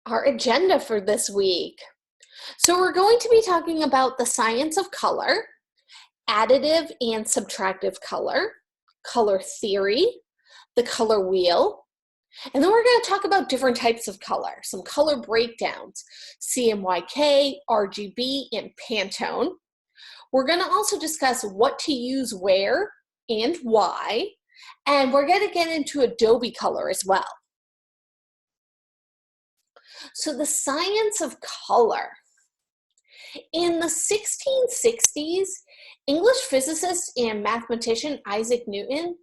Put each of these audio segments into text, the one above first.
Our agenda for this week. So we're going to be talking about the science of color, additive and subtractive color, color theory, the color wheel, and then we're going to talk about different types of color, some color breakdowns, CMYK, RGB, and Pantone. We're going to also discuss what to use where and why, and we're going to get into Adobe color as well. So the science of color. In the 1660s, English physicist and mathematician Isaac Newton,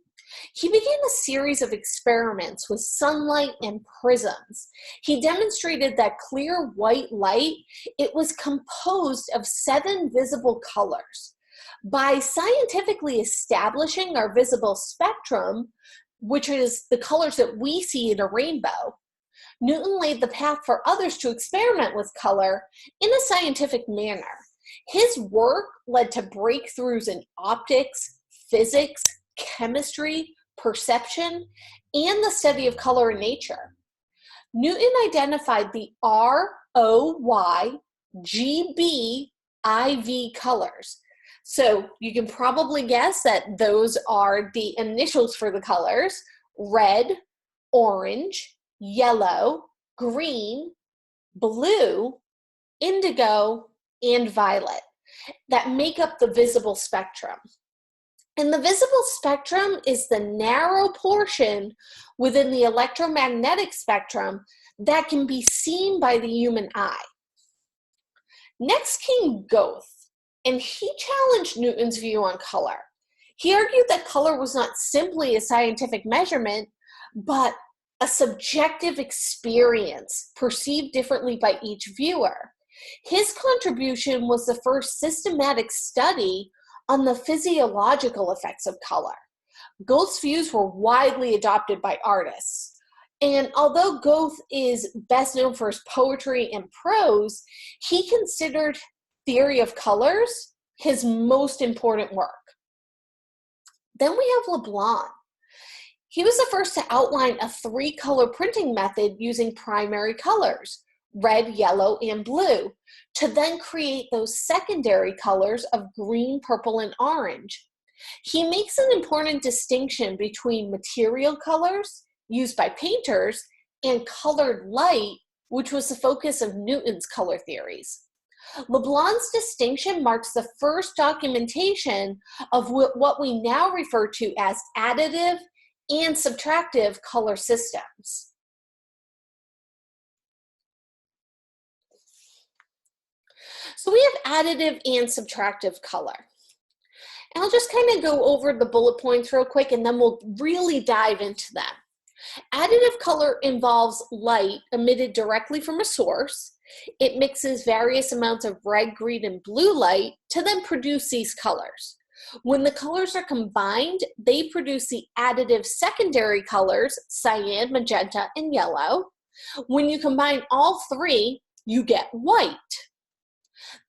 he began a series of experiments with sunlight and prisms. He demonstrated that clear white light, it was composed of 7 visible colors. By scientifically establishing our visible spectrum, which is the colors that we see in a rainbow, Newton laid the path for others to experiment with color in a scientific manner. His work led to breakthroughs in optics, physics, chemistry, perception, and the study of color in nature. Newton identified the ROY-GB-IV colors. So you can probably guess that those are the initials for the colors: red, orange, yellow, green, blue, indigo, and violet that make up the visible spectrum. And the visible spectrum is the narrow portion within the electromagnetic spectrum that can be seen by the human eye. Next came Goethe, and he challenged Newton's view on color. He argued that color was not simply a scientific measurement, but a subjective experience perceived differently by each viewer. His contribution was the first systematic study on the physiological effects of color. Goethe's views were widely adopted by artists. And although Goethe is best known for his poetry and prose, he considered theory of colors his most important work. Then we have Leblanc. He was the first to outline a 3-color printing method using primary colors, red, yellow, and blue, to then create those secondary colors of green, purple, and orange. He makes an important distinction between material colors, used by painters, and colored light, which was the focus of Newton's color theories. Leblanc's distinction marks the first documentation of what we now refer to as additive and subtractive color systems. So we have additive and subtractive color. And I'll just kind of go over the bullet points real quick, and then we'll really dive into them. Additive color involves light emitted directly from a source. It mixes various amounts of red, green, and blue light to then produce these colors. When the colors are combined, they produce the additive secondary colors, cyan, magenta, and yellow. When you combine all 3, you get white.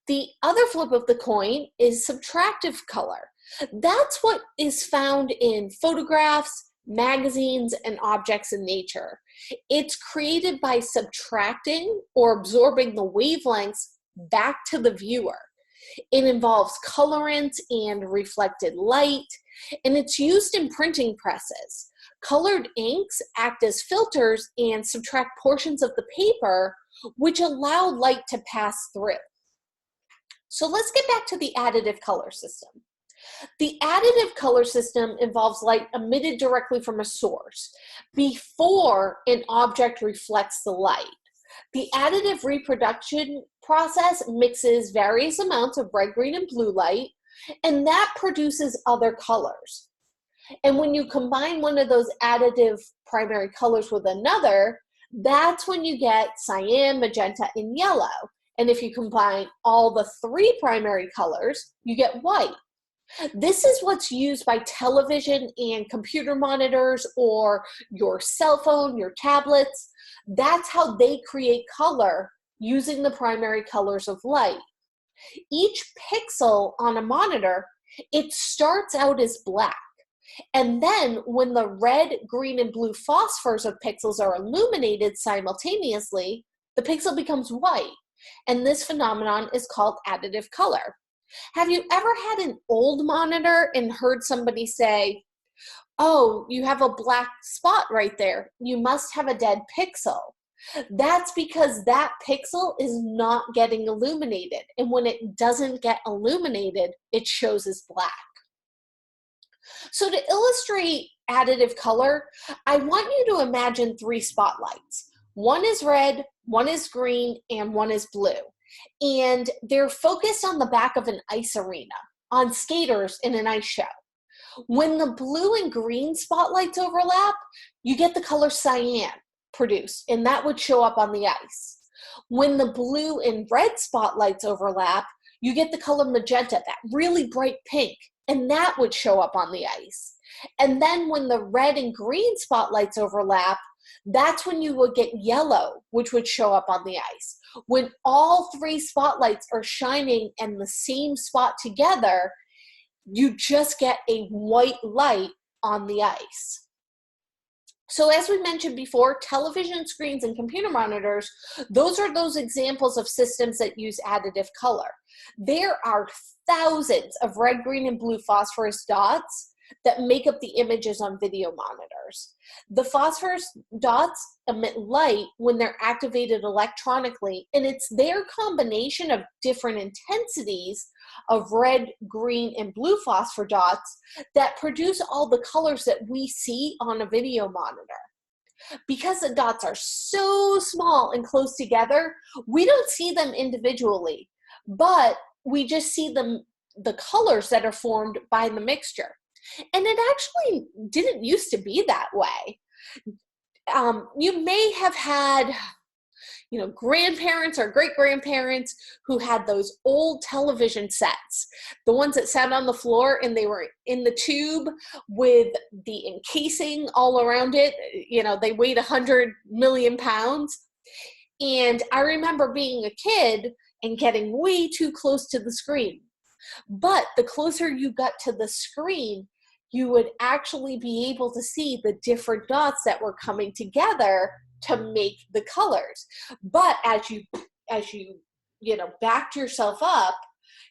The other flip of the coin is subtractive color. That's what is found in photographs, magazines, and objects in nature. It's created by subtracting or absorbing the wavelengths back to the viewer. It involves colorants and reflected light, and it's used in printing presses. Colored inks act as filters and subtract portions of the paper, which allow light to pass through. So let's get back to the additive color system. The additive color system involves light emitted directly from a source before an object reflects the light. The additive reproduction process mixes various amounts of red, green, and blue light, and that produces other colors. And when you combine one of those additive primary colors with another, that's when you get cyan, magenta, and yellow. And if you combine all the 3 primary colors, you get white. This is what's used by television and computer monitors or your cell phone, your tablets. That's how they create color using the primary colors of light. Each pixel on a monitor, it starts out as black. And then when the red, green, and blue phosphors of pixels are illuminated simultaneously, the pixel becomes white. And this phenomenon is called additive color. Have you ever had an old monitor and heard somebody say, "Oh, you have a black spot right there. You must have a dead pixel"? That's because that pixel is not getting illuminated. And when it doesn't get illuminated, it shows as black. So to illustrate additive color, I want you to imagine 3 spotlights. One is red, one is green, and one is blue. And they're focused on the back of an ice arena, on skaters in an ice show. When the blue and green spotlights overlap, you get the color cyan produced, and that would show up on the ice. When the blue and red spotlights overlap, you get the color magenta, that really bright pink, and that would show up on the ice. And then when the red and green spotlights overlap, that's when you would get yellow, which would show up on the ice. When all 3 spotlights are shining in the same spot together, you just get a white light on the ice. So as we mentioned before, television screens and computer monitors, those are those examples of systems that use additive color. There are thousands of red, green, and blue phosphorus dots that make up the images on video monitors. The phosphorus dots emit light when they're activated electronically, and it's their combination of different intensities of red, green, and blue phosphor dots that produce all the colors that we see on a video monitor. Because the dots are so small and close together, we don't see them individually, but we just see them, the colors that are formed by the mixture. And it actually didn't used to be that way. You may have had, grandparents or great-grandparents who had those old television sets, the ones that sat on the floor and they were in the tube with the encasing all around it. They weighed 100 million pounds. And I remember being a kid and getting way too close to the screen. But the closer you got to the screen, you would actually be able to see the different dots that were coming together to make the colors. But as you backed yourself up,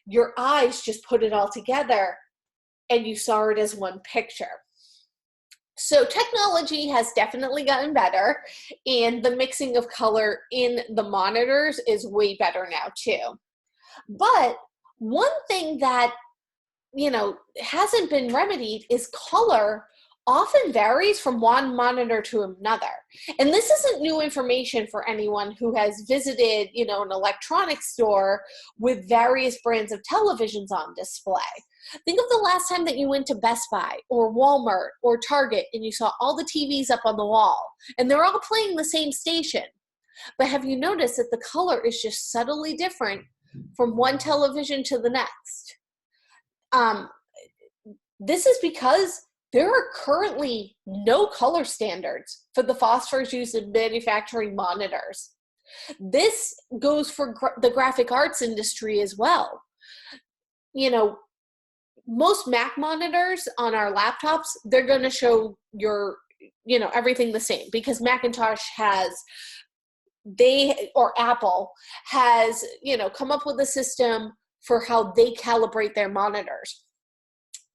your eyes just put it all together and you saw it as one picture. So technology has definitely gotten better, and the mixing of color in the monitors is way better now too. But one thing that hasn't been remedied is color often varies from one monitor to another. And this isn't new information for anyone who has visited, an electronics store with various brands of televisions on display. Think of the last time that you went to Best Buy or Walmart or Target and you saw all the TVs up on the wall and they're all playing the same station. But have you noticed that the color is just subtly different from one television to the next? This is because there are currently no color standards for the phosphors used in manufacturing monitors. This goes for the graphic arts industry as well. Most Mac monitors on our laptops, they're going to show everything the same because Macintosh Apple has, come up with a system for how they calibrate their monitors.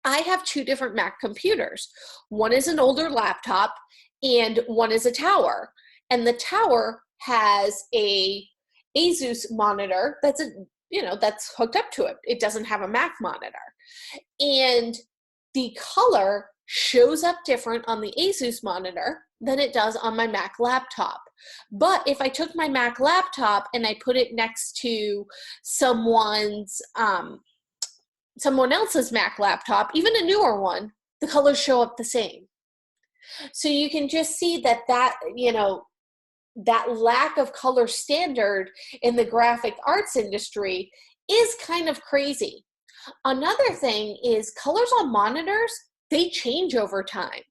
I have 2 different Mac computers. One is an older laptop and one is a tower. And the tower has a Asus monitor that's hooked up to it. It doesn't have a Mac monitor. And the color shows up different on the Asus monitor than it does on my Mac laptop. But if I took my Mac laptop and I put it next to someone else's Mac laptop, even a newer one, the colors show up the same. So you can just see that lack of color standard in the graphic arts industry is kind of crazy. Another thing is colors on monitors, they change over time.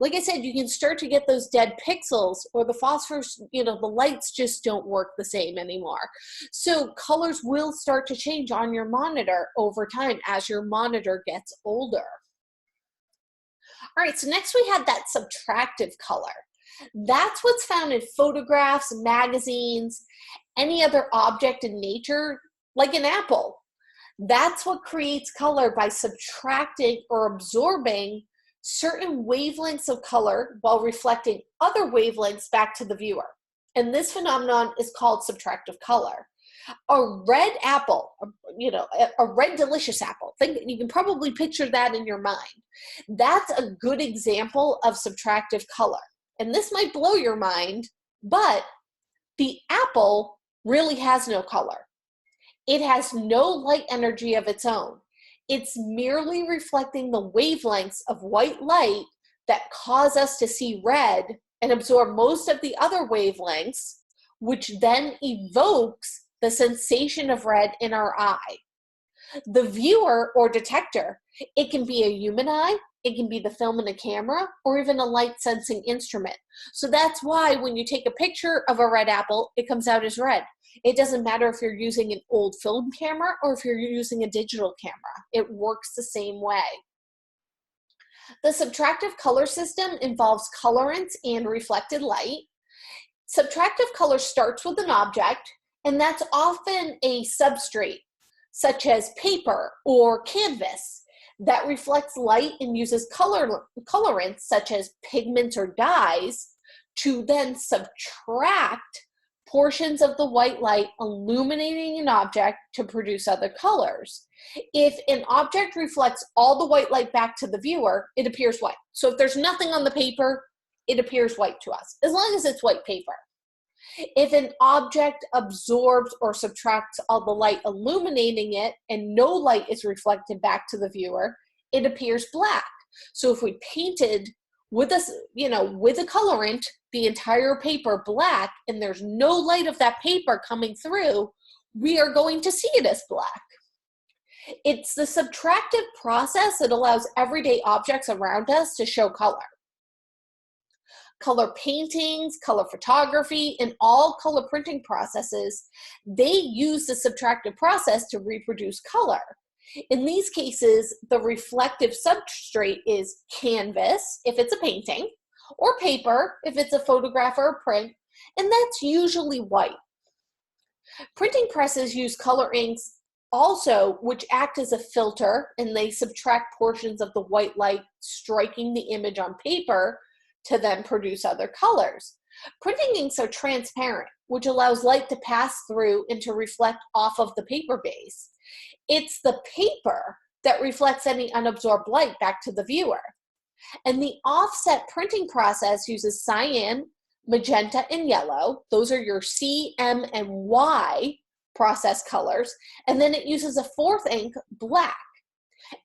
Like I said, you can start to get those dead pixels or the phosphorus, the lights just don't work the same anymore. So colors will start to change on your monitor over time as your monitor gets older. All right, so next we had that subtractive color. That's what's found in photographs, magazines, any other object in nature, like an apple. That's what creates color by subtracting or absorbing certain wavelengths of color while reflecting other wavelengths back to the viewer. And this phenomenon is called subtractive color. A red apple, a red delicious apple, you can probably picture that in your mind. That's a good example of subtractive color. And this might blow your mind, but the apple really has no color. It has no light energy of its own. It's merely reflecting the wavelengths of white light that cause us to see red and absorb most of the other wavelengths, which then evokes the sensation of red in our eye. The viewer or detector, it can be a human eye, it can be the film in a camera, or even a light sensing instrument. So that's why when you take a picture of a red apple, it comes out as red. It doesn't matter if you're using an old film camera or if you're using a digital camera. It works the same way. The subtractive color system involves colorants and reflected light. Subtractive color starts with an object, and that's often a substrate, such as paper or canvas, that reflects light and uses colorants, such as pigments or dyes, to then subtract portions of the white light illuminating an object to produce other colors. If an object reflects all the white light back to the viewer, it appears white. So if there's nothing on the paper, it appears white to us, as long as it's white paper. If an object absorbs or subtracts all the light illuminating it and no light is reflected back to the viewer, it appears black. So if we painted with a colorant the entire paper black and there's no light of that paper coming through, we are going to see it as black. It's the subtractive process that allows everyday objects around us to show color. Color paintings, color photography, and all color printing processes, they use the subtractive process to reproduce color. In these cases, the reflective substrate is canvas, if it's a painting, or paper, if it's a photograph or a print, and that's usually white. Printing presses use color inks also, which act as a filter, and they subtract portions of the white light striking the image on paper to then produce other colors. Printing inks are transparent, which allows light to pass through and to reflect off of the paper base. It's the paper that reflects any unabsorbed light back to the viewer. And the offset printing process uses cyan, magenta, and yellow. Those are your C, M, and Y process colors. And then it uses a fourth ink, black.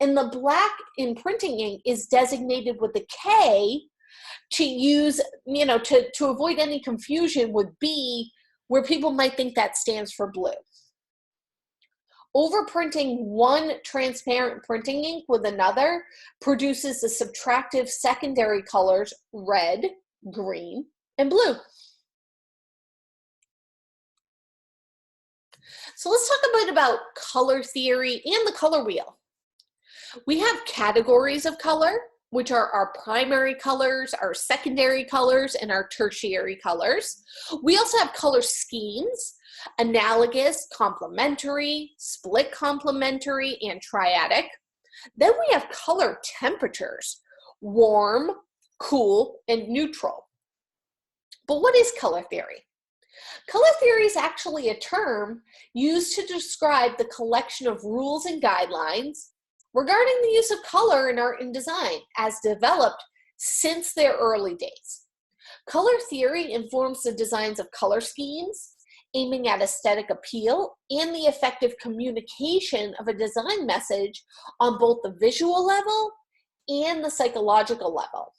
And the black in printing ink is designated with the K to use, to avoid any confusion with B, where people might think that stands for blue. Overprinting one transparent printing ink with another produces the subtractive secondary colors red, green, and blue. So let's talk a bit about color theory and the color wheel. We have categories of color, which are our primary colors, our secondary colors, and our tertiary colors. We also have color schemes: analogous, complementary, split complementary, and triadic. Then we have color temperatures: warm, cool, and neutral. But what is color theory? Color theory is actually a term used to describe the collection of rules and guidelines regarding the use of color in art and design as developed since their early days. Color theory informs the designs of color schemes, aiming at aesthetic appeal and the effective communication of a design message on both the visual level and the psychological level.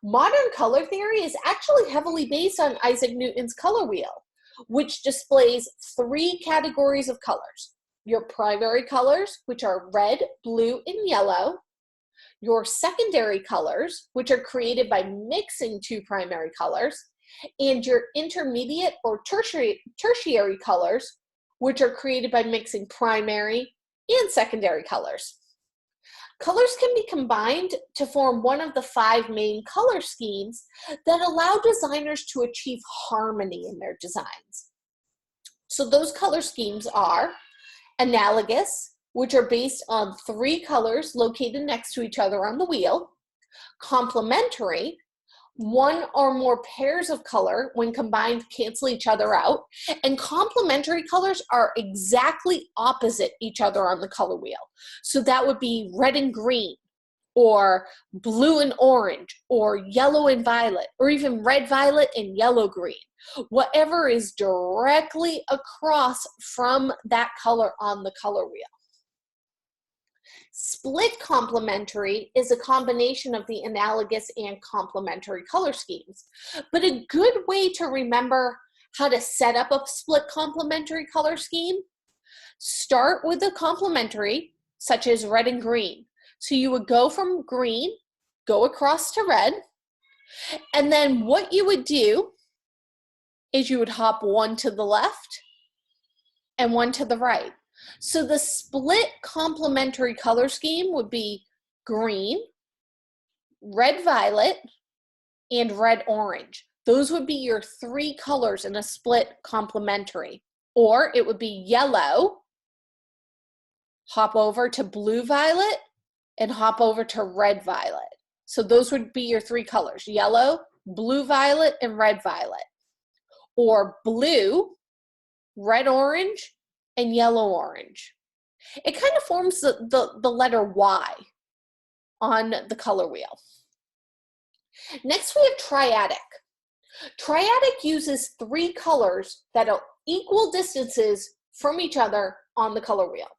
Modern color theory is actually heavily based on Isaac Newton's color wheel, which displays 3 categories of colors: your primary colors, which are red, blue, and yellow; your secondary colors, which are created by mixing 2 primary colors; and your intermediate or tertiary colors, which are created by mixing primary and secondary colors. Colors can be combined to form one of the 5 main color schemes that allow designers to achieve harmony in their designs. So those color schemes are analogous, which are based on 3 colors located next to each other on the wheel; complementary, one or more pairs of color when combined cancel each other out, and complementary colors are exactly opposite each other on the color wheel. So that would be red and green, or blue and orange, or yellow and violet, or even red, violet, and yellow, green. Whatever is directly across from that color on the color wheel. Split complementary is a combination of the analogous and complementary color schemes. But a good way to remember how to set up a split complementary color scheme: start with a complementary, such as red and green. So you would go from green, go across to red, and then what you would do is you would hop one to the left and one to the right. So the split complementary color scheme would be green, red violet, and red orange. Those would be your 3 colors in a split complementary. Or it would be yellow, hop over to blue violet, and hop over to red violet. So those would be your 3 colors: yellow, blue violet, and red violet. Or blue, red orange, and yellow orange. It kind of forms the letter Y on the color wheel. Next, we have triadic. Triadic uses 3 colors that are equal distances from each other on the color wheel.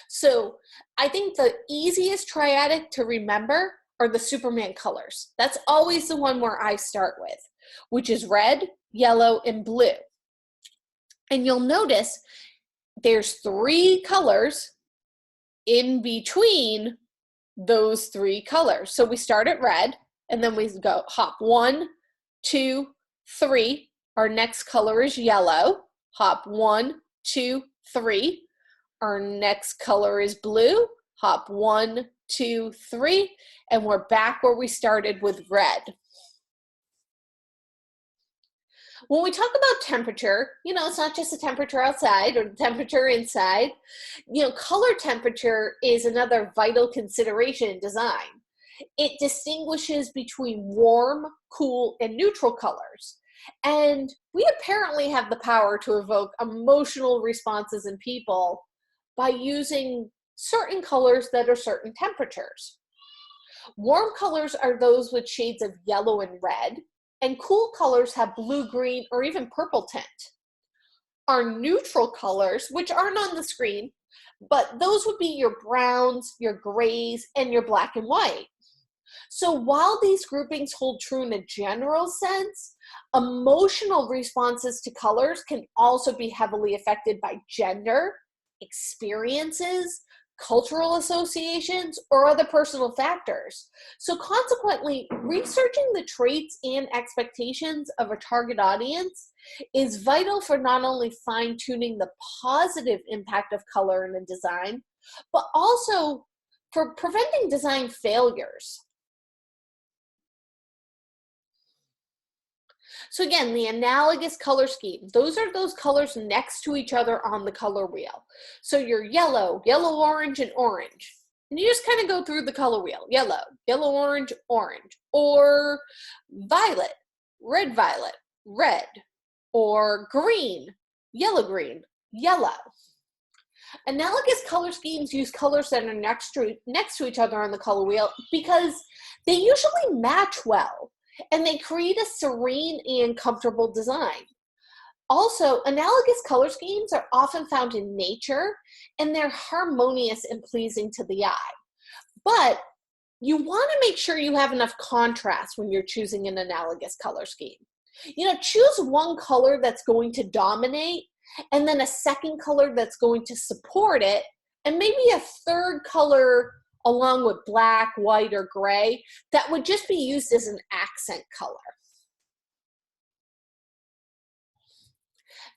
So I think the easiest triadic to remember are the Superman colors. That's always the one where I start with, which is red, yellow, and blue. And you'll notice there's 3 colors in between those 3 colors. So we start at red, and then we go hop 1, 2, 3. Our next color is yellow. Hop 1, 2, 3. Our next color is blue. Hop 1, 2, 3. And we're back where we started with red. When we talk about temperature, it's not just the temperature outside or the temperature inside. Color temperature is another vital consideration in design. It distinguishes between warm, cool, and neutral colors. And we apparently have the power to evoke emotional responses in people by using certain colors that are certain temperatures. Warm colors are those with shades of yellow and red, and cool colors have blue, green, or even purple tint. Our neutral colors, which aren't on the screen, but those would be your browns, your grays, and your black and white. So while these groupings hold true in a general sense, emotional responses to colors can also be heavily affected by gender, experiences, cultural associations, or other personal factors. So consequently, researching the traits and expectations of a target audience is vital for not only fine-tuning the positive impact of color in a design, but also for preventing design failures. So again, the analogous color scheme, those are those colors next to each other on the color wheel. So your yellow, yellow, orange, and orange. And you just kind of go through the color wheel. Yellow, yellow, orange, orange. Or violet, red, red. Or green, green, yellow. Analogous color schemes use colors that are next to each other on the color wheel because they usually match well, and they create a serene and comfortable design. Also, analogous color schemes are often found in nature, and they're harmonious and pleasing to the eye. But you want to make sure you have enough contrast when you're choosing an analogous color scheme. Choose one color that's going to dominate, and then a second color that's going to support it, and maybe a third color along with black, white, or gray that would just be used as an accent color.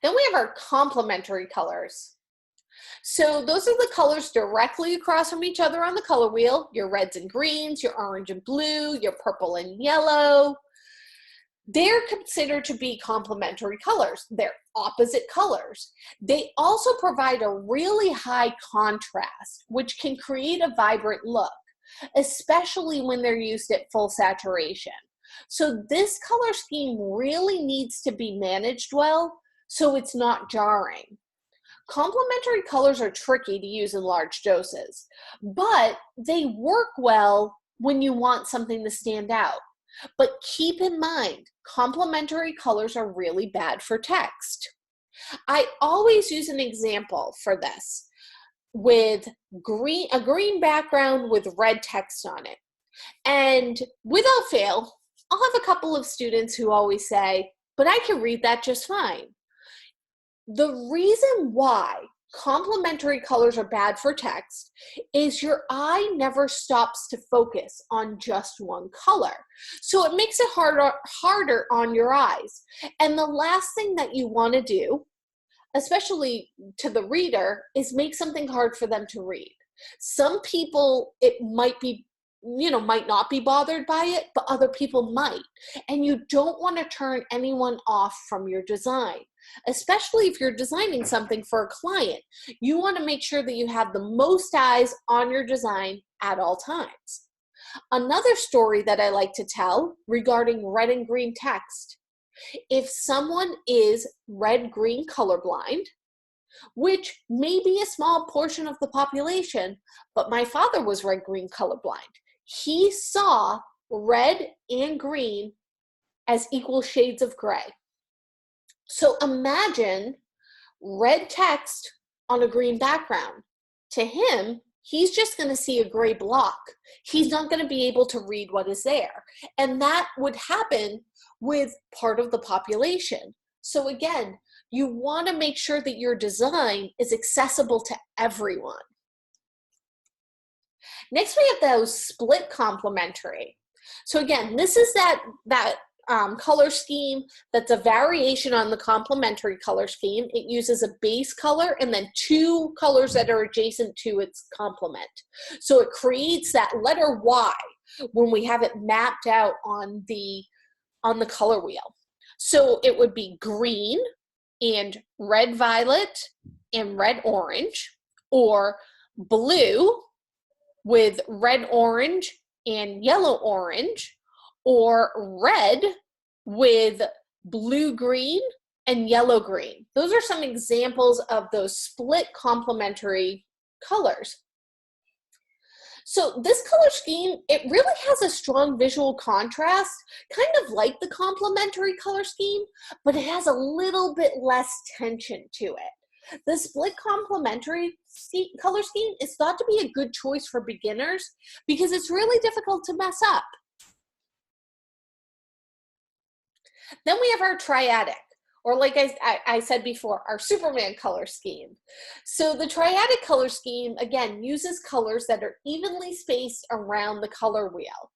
Then we have our complementary colors. So those are the colors directly across from each other on the color wheel, your reds and greens, your orange and blue, your purple and yellow. They're considered to be complementary colors. They're opposite colors. They also provide a really high contrast, which can create a vibrant look, especially when they're used at full saturation. So this color scheme really needs to be managed well so it's not jarring. Complementary colors are tricky to use in large doses, but they work well when you want something to stand out. But keep in mind, complementary colors are really bad for text. I always use an example for this with a green background with red text on it. And without fail, I'll have a couple of students who always say, but I can read that just fine. The reason why complementary colors are bad for text is your eye never stops to focus on just one color. So it makes it harder on your eyes. And the last thing that you want to do, especially to the reader, is make something hard for them to read. Some people, it might not be bothered by it, but other people might. And you don't want to turn anyone off from your design, especially if you're designing something for a client. You want to make sure that you have the most eyes on your design at all times. Another story that I like to tell regarding red and green text: if someone is red-green colorblind, which may be a small portion of the population, but my father was red-green colorblind. He saw red and green as equal shades of gray. So imagine red text on a green background. To him, he's just going to see a gray block. He's not going to be able to read what is there. And that would happen with part of the population. So again, you want to make sure that your design is accessible to everyone. Next, we have those split complementary. So again, this is that color scheme that's a variation on the complementary color scheme. It uses a base color and then two colors that are adjacent to its complement. So it creates that letter Y when we have it mapped out on the color wheel. So it would be green and red violet and red orange, or blue with red orange and yellow orange, or red with blue green and yellow green. Those are some examples of those split complementary colors. So this color scheme, it really has a strong visual contrast, kind of like the complementary color scheme, but it has a little bit less tension to it. The split complementary color scheme is thought to be a good choice for beginners because it's really difficult to mess up. Then we have our triadic, or like I said before, our Superman color scheme. So the triadic color scheme, again, uses colors that are evenly spaced around the color wheel.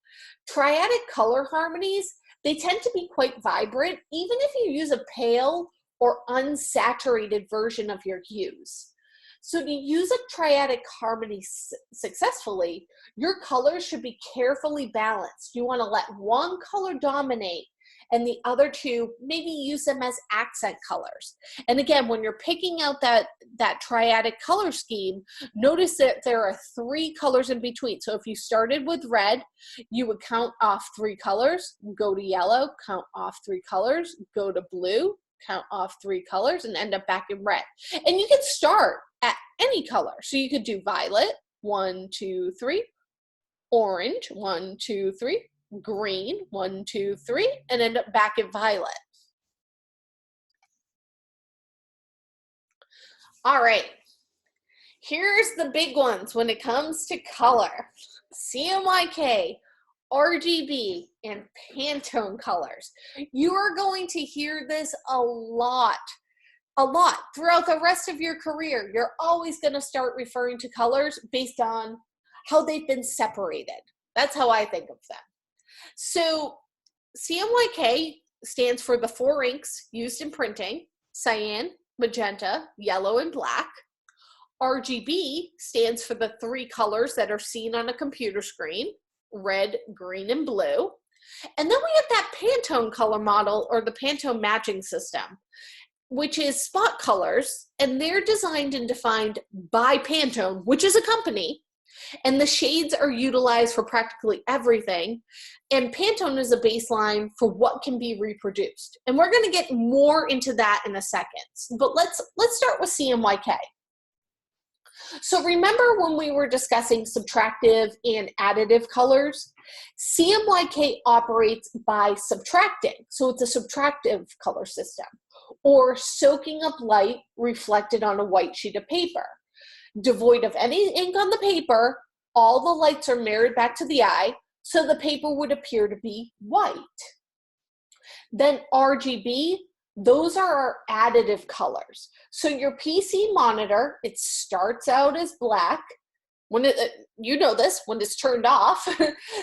Triadic color harmonies, they tend to be quite vibrant, even if you use a pale or unsaturated version of your hues. So to use a triadic harmony successfully, your colors should be carefully balanced. You want to let one color dominate and the other two, maybe use them as accent colors. And again, when you're picking out that triadic color scheme, notice that there are 3 colors in between. So if you started with red, you would count off 3 colors, go to yellow, count off 3 colors, go to blue, count off 3 colors, and end up back in red. And you can start at any color. So you could do violet, 1, 2, 3, orange, 1, 2, 3, green, 1, 2, 3, and end up back in violet. All right, here's the big ones when it comes to color: CMYK, RGB, and Pantone colors. You are going to hear this a lot throughout the rest of your career. You're always going to start referring to colors based on how they've been separated. That's how I think of them. So CMYK stands for the 4 inks used in printing: cyan, magenta, yellow, and black. RGB stands for the three colors that are seen on a computer screen: red, green, and blue. And then we have that Pantone color model, or the Pantone matching system, which is spot colors, and they're designed and defined by Pantone, which is a company, and the shades are utilized for practically everything. And Pantone is a baseline for what can be reproduced. And we're going to get more into that in a second. But let's start with CMYK. So remember when we were discussing subtractive and additive colors? CMYK operates by subtracting, so it's a subtractive color system, or soaking up light reflected on a white sheet of paper. Devoid of any ink on the paper, all the lights are mirrored back to the eye, so the paper would appear to be white. Then RGB, those are our additive colors. So your PC monitor, it starts out as black. When you know this, when it's turned off.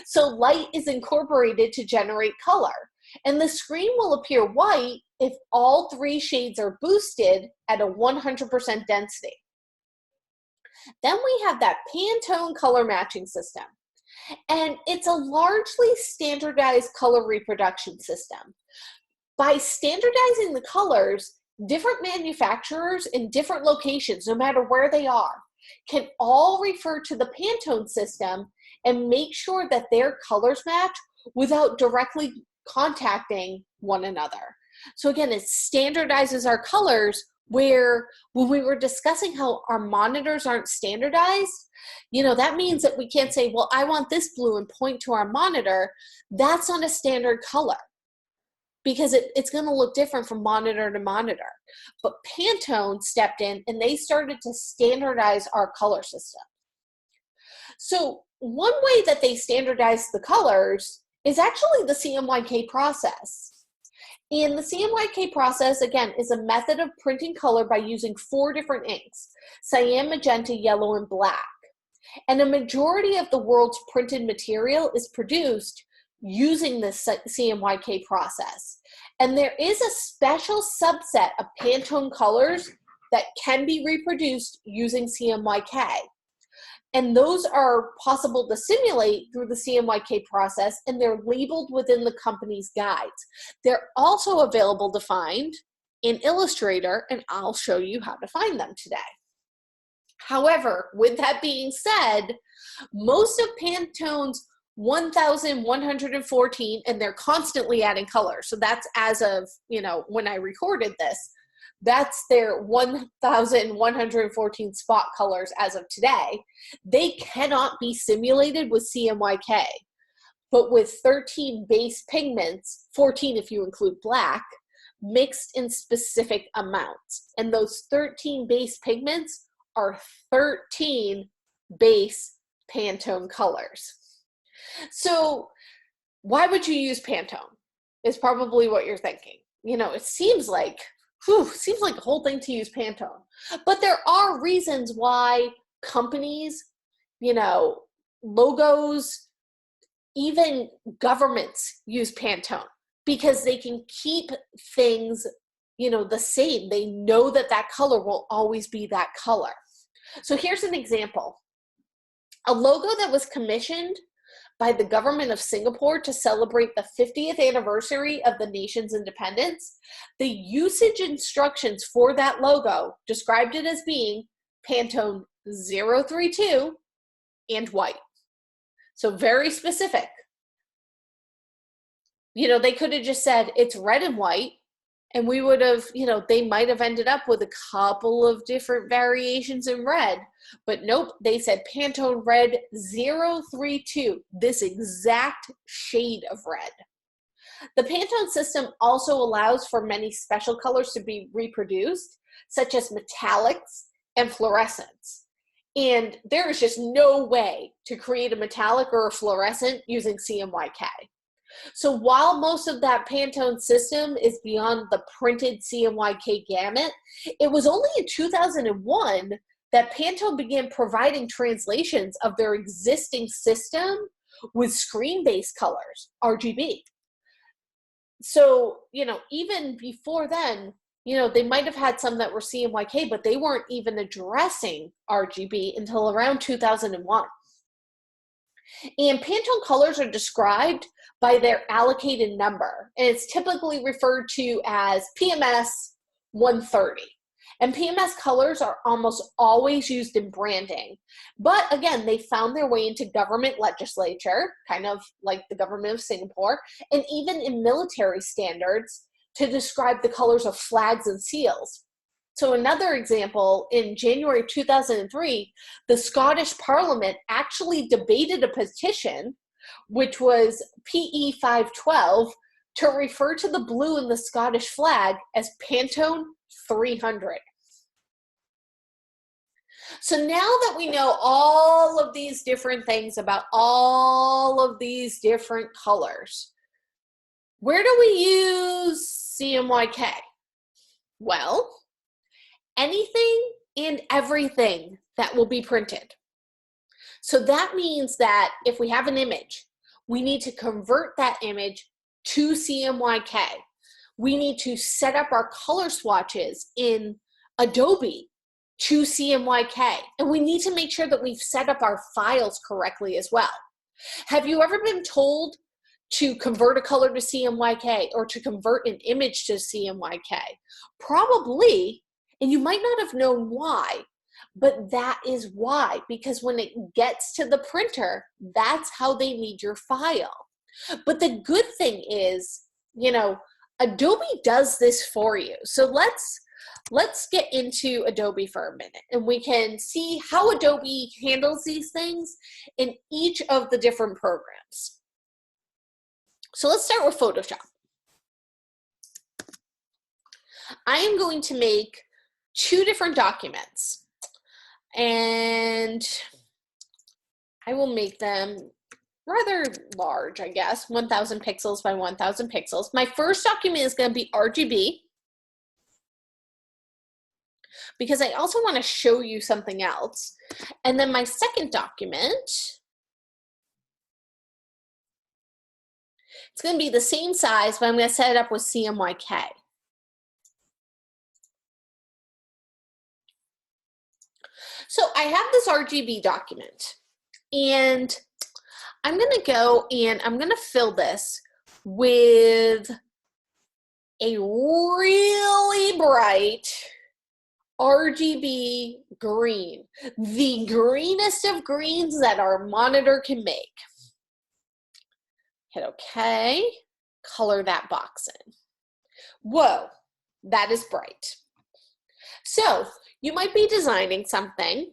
So light is incorporated to generate color. And the screen will appear white if all three shades are boosted at a 100% density. Then we have that Pantone color matching system. And it's a largely standardized color reproduction system. By standardizing the colors, different manufacturers in different locations, no matter where they are, can all refer to the Pantone system and make sure that their colors match without directly contacting one another. So again, it standardizes our colors, where when we were discussing how our monitors aren't standardized, that means that we can't say, well, I want this blue and point to our monitor. That's not a standard color, because it's going to look different from monitor to monitor. But Pantone stepped in and they started to standardize our color system. So one way that they standardize the colors is actually the CMYK process. And the CMYK process, again, is a method of printing color by using 4 different inks: cyan, magenta, yellow, and black. And a majority of the world's printed material is produced using the CMYK process. And there is a special subset of Pantone colors that can be reproduced using CMYK. And those are possible to simulate through the CMYK process, and they're labeled within the company's guides. They're also available to find in Illustrator, and I'll show you how to find them today. However, with that being said, most of Pantone's 1,114, and they're constantly adding color. So that's as of, when I recorded this, that's their 1,114 spot colors as of today. They cannot be simulated with CMYK, but with 13 base pigments, 14 if you include black, mixed in specific amounts. And those 13 base pigments are 13 base Pantone colors. So why would you use Pantone is probably what you're thinking. It seems like a whole thing to use Pantone. But there are reasons why companies, logos, even governments use Pantone, because they can keep things, the same. They know that that color will always be that color. So here's an example. A logo that was commissioned by the government of Singapore to celebrate the 50th anniversary of the nation's independence. The usage instructions for that logo described it as being Pantone 032 and white. So very specific. They could have just said it's red and white, and we would have, they might have ended up with a couple of different variations in red. But nope, they said Pantone Red 032, this exact shade of red. The Pantone system also allows for many special colors to be reproduced, such as metallics and fluorescents. And there is just no way to create a metallic or a fluorescent using CMYK. So while most of that Pantone system is beyond the printed CMYK gamut, it was only in 2001 that Pantone began providing translations of their existing system with screen-based colors, RGB. So, even before then, You know, they might have had some that were CMYK, but they weren't even addressing RGB until around 2001. And Pantone colors are described by their allocated number, and it's typically referred to as PMS 130. And PMS colors are almost always used in branding. But again, they found their way into government legislature, kind of like the government of Singapore, and even in military standards to describe the colors of flags and seals. So another example, in January 2003, the Scottish Parliament actually debated a petition, which was PE 512, to refer to the blue in the Scottish flag as Pantone 300. So now that we know all of these different things about all of these different colors, where do we use CMYK? Well, anything and everything that will be printed. So that means that if we have an image, we need to convert that image to CMYK. We need to set up our color swatches in Adobe to CMYK. And we need to make sure that we've set up our files correctly as well. Have you ever been told to convert a color to CMYK or to convert an image to CMYK? Probably, and you might not have known why, but that is why, because when it gets to the printer, that's how they need your file. But the good thing is, you know, Adobe does this for you. So let's get into Adobe for a minute, and we can see how Adobe handles these things in each of the different programs. So let's start with Photoshop. I am going to make 2 different documents, and I will make them rather large, I guess, 1,000 pixels by 1,000 pixels. My first document is going to be RGB, because I also want to show you something else. And then my second document, it's going to be the same size, but I'm going to set it up with CMYK. So I have this RGB document, and I'm going to go and I'm going to fill this with a really bright RGB green, the greenest of greens that our monitor can make. Hit OK, color that box in. Whoa, that is bright. So you might be designing something,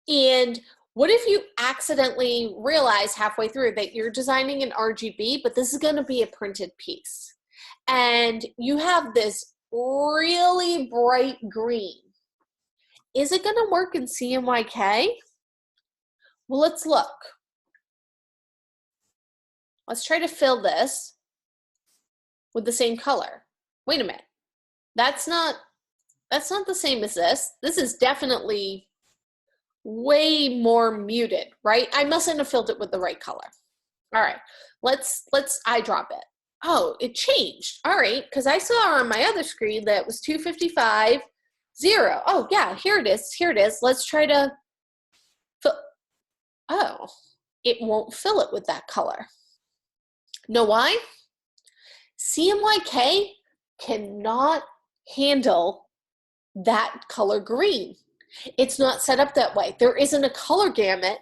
and what if you accidentally realize halfway through that you're designing an RGB, but this is going to be a printed piece, and you have this really bright green? Is it going to work in CMYK? Well, let's look. Let's try to fill this with the same color. Wait a minute. That's not the same as this. This is definitely way more muted, right? I mustn't have filled it with the right color. All right, let's eyedrop it. Oh, it changed. All right, because I saw on my other screen that it was 255, 0. Oh, yeah, here it is. Here it is. Let's try to fill. Oh, it won't fill it with that color. Know why? CMYK cannot handle that color green. It's not set up that way. There isn't a color gamut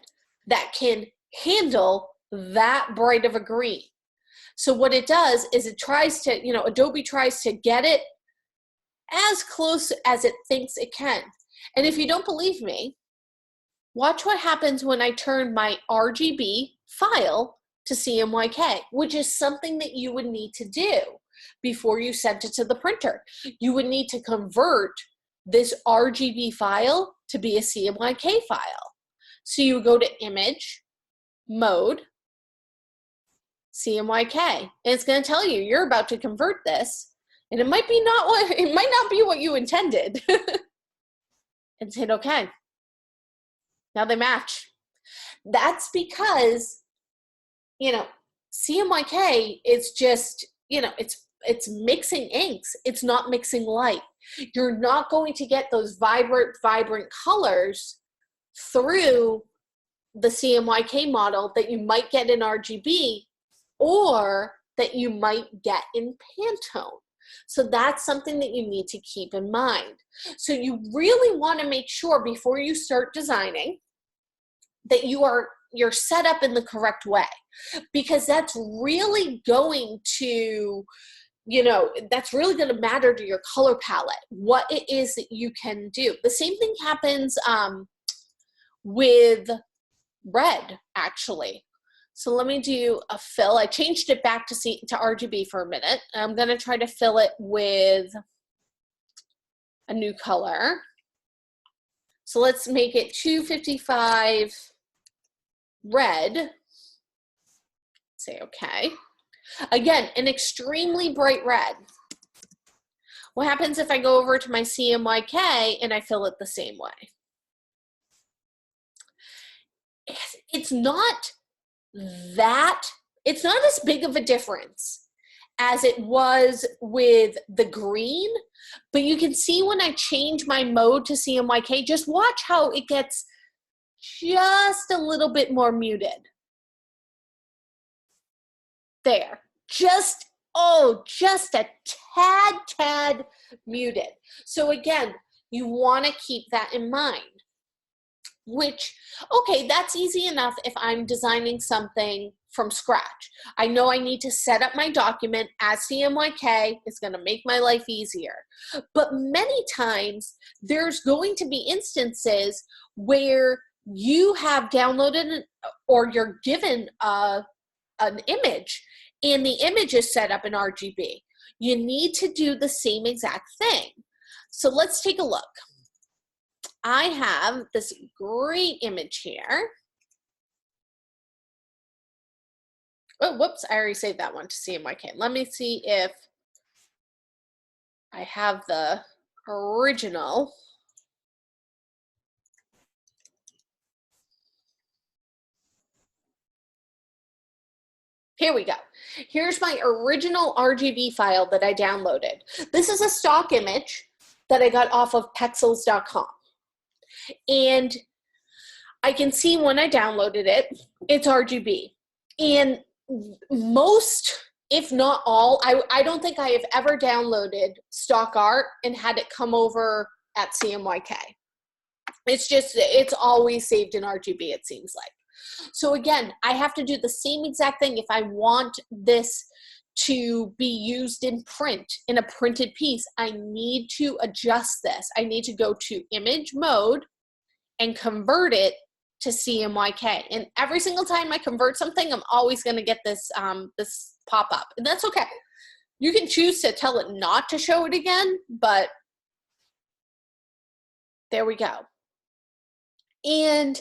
that can handle that bright of a green. So what it does is it tries to, Adobe tries to get it as close as it thinks it can. And if you don't believe me, watch what happens when I turn my RGB file to CMYK, which is something that you would need to do before you sent it to the printer. You would need to convert this RGB file to be a CMYK file. So you go to Image, Mode, CMYK, and it's going to tell you you're about to convert this, and it might not be what you intended. And hit OK. Now they match. That's because CMYK is just, it's mixing inks. It's not mixing light. You're not going to get those vibrant colors through the CMYK model that you might get in RGB or that you might get in Pantone. So that's something that you need to keep in mind. So you really want to make sure before you start designing that you're set up in the correct way, because that's really going to, that's really going to matter to your color palette, what it is that you can do. The same thing happens with red, actually. So let me do a fill. I changed it back to RGB for a minute. I'm going to try to fill it with a new color. So let's make it 255 red. Say okay. Again, an extremely bright red. What happens if I go over to my CMYK and I fill it the same way? It's not as big of a difference as it was with the green, but you can see when I change my mode to CMYK, just watch how it gets just a little bit more muted. There, just a tad muted. So again, you want to keep that in mind. Which, okay, that's easy enough if I'm designing something from scratch. I know I need to set up my document as CMYK. It's going to make my life easier. But many times, there's going to be instances where you have downloaded or you're given an image, and the image is set up in RGB. You need to do the same exact thing. So let's take a look. I have this great image here. Oh, whoops, I already saved that one to CMYK. Let me see if I have the original. Here we go. Here's my original RGB file that I downloaded. This is a stock image that I got off of pexels.com. And I can see when I downloaded it, it's RGB. And most, if not all, I don't think I have ever downloaded stock art and had it come over at CMYK. It's always saved in RGB, it seems like. So again, I have to do the same exact thing if I want this to be used in print, in a printed piece. I need to adjust this. I need to go to image mode and convert it to CMYK. And every single time I convert something, I'm always going to get this, this pop-up. And that's okay. You can choose to tell it not to show it again, but there we go. And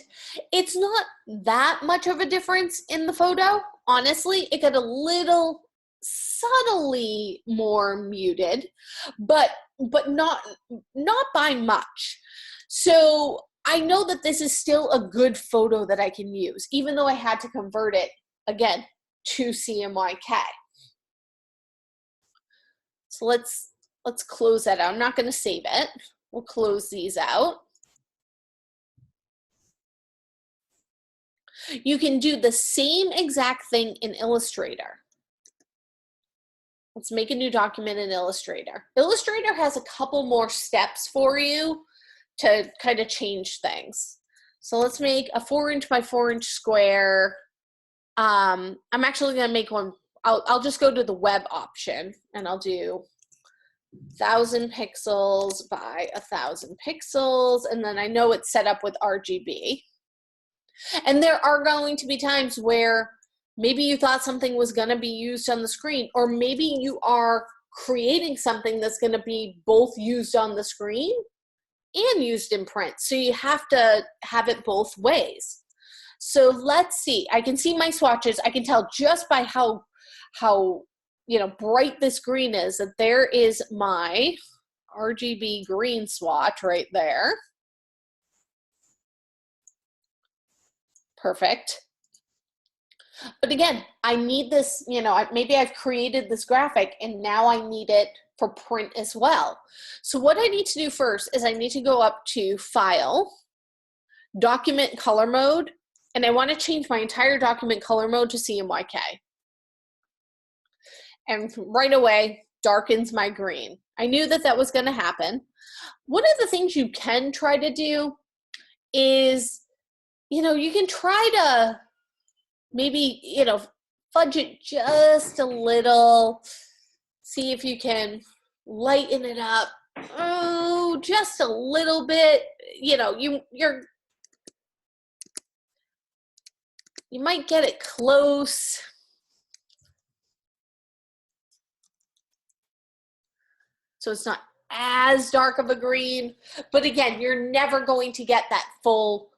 it's not that much of a difference in the photo. Honestly, it got a little subtly more muted, but not by much. So I know that this is still a good photo that I can use, even though I had to convert it, again, to CMYK. So let's close that out. I'm not going to save it. We'll close these out. You can do the same exact thing in Illustrator. Let's make a new document in Illustrator. Illustrator has a couple more steps for you to kind of change things. So let's make a 4-inch by 4-inch square. I'm actually going to make one. I'll just go to the web option and I'll do 1,000 pixels by 1,000 pixels. And then I know it's set up with RGB. And there are going to be times where maybe you thought something was going to be used on the screen, or maybe you are creating something that's going to be both used on the screen and used in print. So you have to have it both ways. So let's see. I can see my swatches. I can tell just by how bright this green is that there is my RGB green swatch right there. Perfect. But again, I need this, maybe I've created this graphic and now I need it for print as well. So what I need to do first is I need to go up to File, Document Color Mode, and I want to change my entire document color mode to CMYK. And right away, darkens my green. I knew that that was going to happen. One of the things you can try to do is, you can try to maybe, fudge it just a little. See if you can lighten it up. Oh, just a little bit. You might get it close. So it's not as dark of a green, but again, you're never going to get that full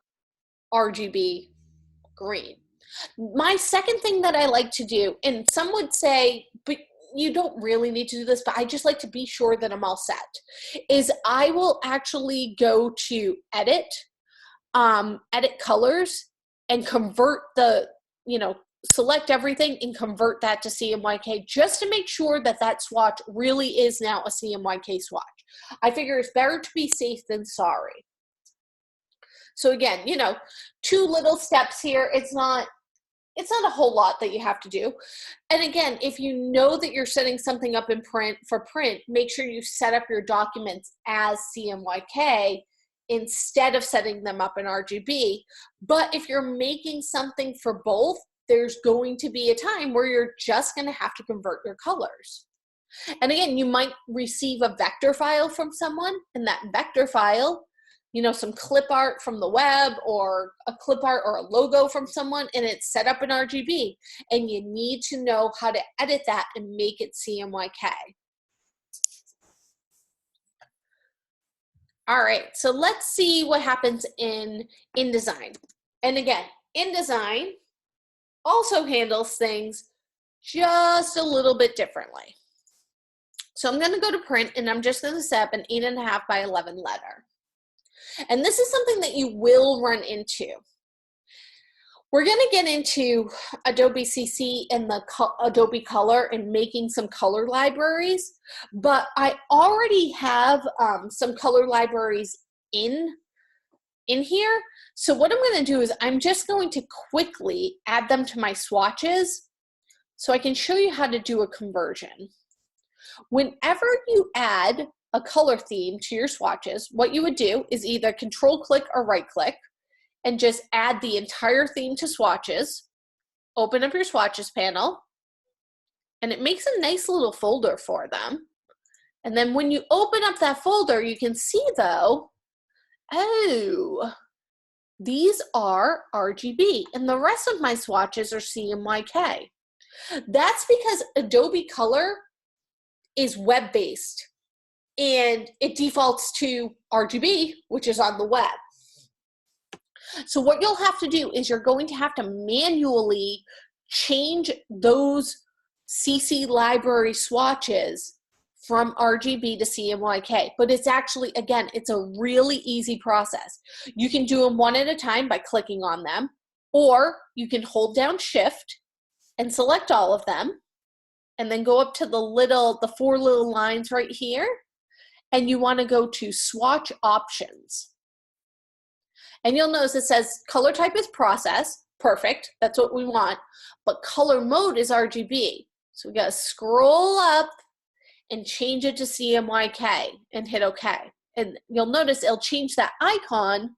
RGB green. My second thing that I like to do, and some would say, but you don't really need to do this, but I just like to be sure that I'm all set, is I will actually go to edit colors and convert select everything and convert that to CMYK just to make sure that that swatch really is now a CMYK swatch. I figure it's better to be safe than sorry. So again, 2 little steps here. It's not a whole lot that you have to do. And again, if you know that you're setting something up in print, make sure you set up your documents as CMYK instead of setting them up in RGB. But if you're making something for both, there's going to be a time where you're just going to have to convert your colors. And again, you might receive a vector file from someone, and that vector file, some clip art from the web or a clip art or a logo from someone, and it's set up in RGB, and you need to know how to edit that and make it CMYK. All right, so let's see what happens in InDesign. And again, InDesign also handles things just a little bit differently. So I'm going to go to print, and I'm just going to set up an 8.5 by 11 letter. And this is something that you will run into. We're going to get into Adobe CC and the Adobe Color and making some color libraries, but I already have some color libraries in here. So what I'm going to do is I'm just going to quickly add them to my swatches so I can show you how to do a conversion. Whenever you add a color theme to your swatches, what you would do is either Control-click or right-click and just add the entire theme to swatches, open up your swatches panel, and it makes a nice little folder for them. And then when you open up that folder, you can see though, oh, these are RGB and the rest of my swatches are CMYK. That's because Adobe Color is web-based and it defaults to RGB, which is on the web. So what you'll have to do is you're going to have to manually change those CC library swatches from RGB to CMYK. But it's actually, again, it's a really easy process. You can do them one at a time by clicking on them, or you can hold down Shift and select all of them, and then go up to the 4 little lines right here, and you want to go to Swatch Options. And you'll notice it says color type is process. Perfect, that's what we want. But color mode is RGB. So we got to scroll up and change it to CMYK and hit OK. And you'll notice it'll change that icon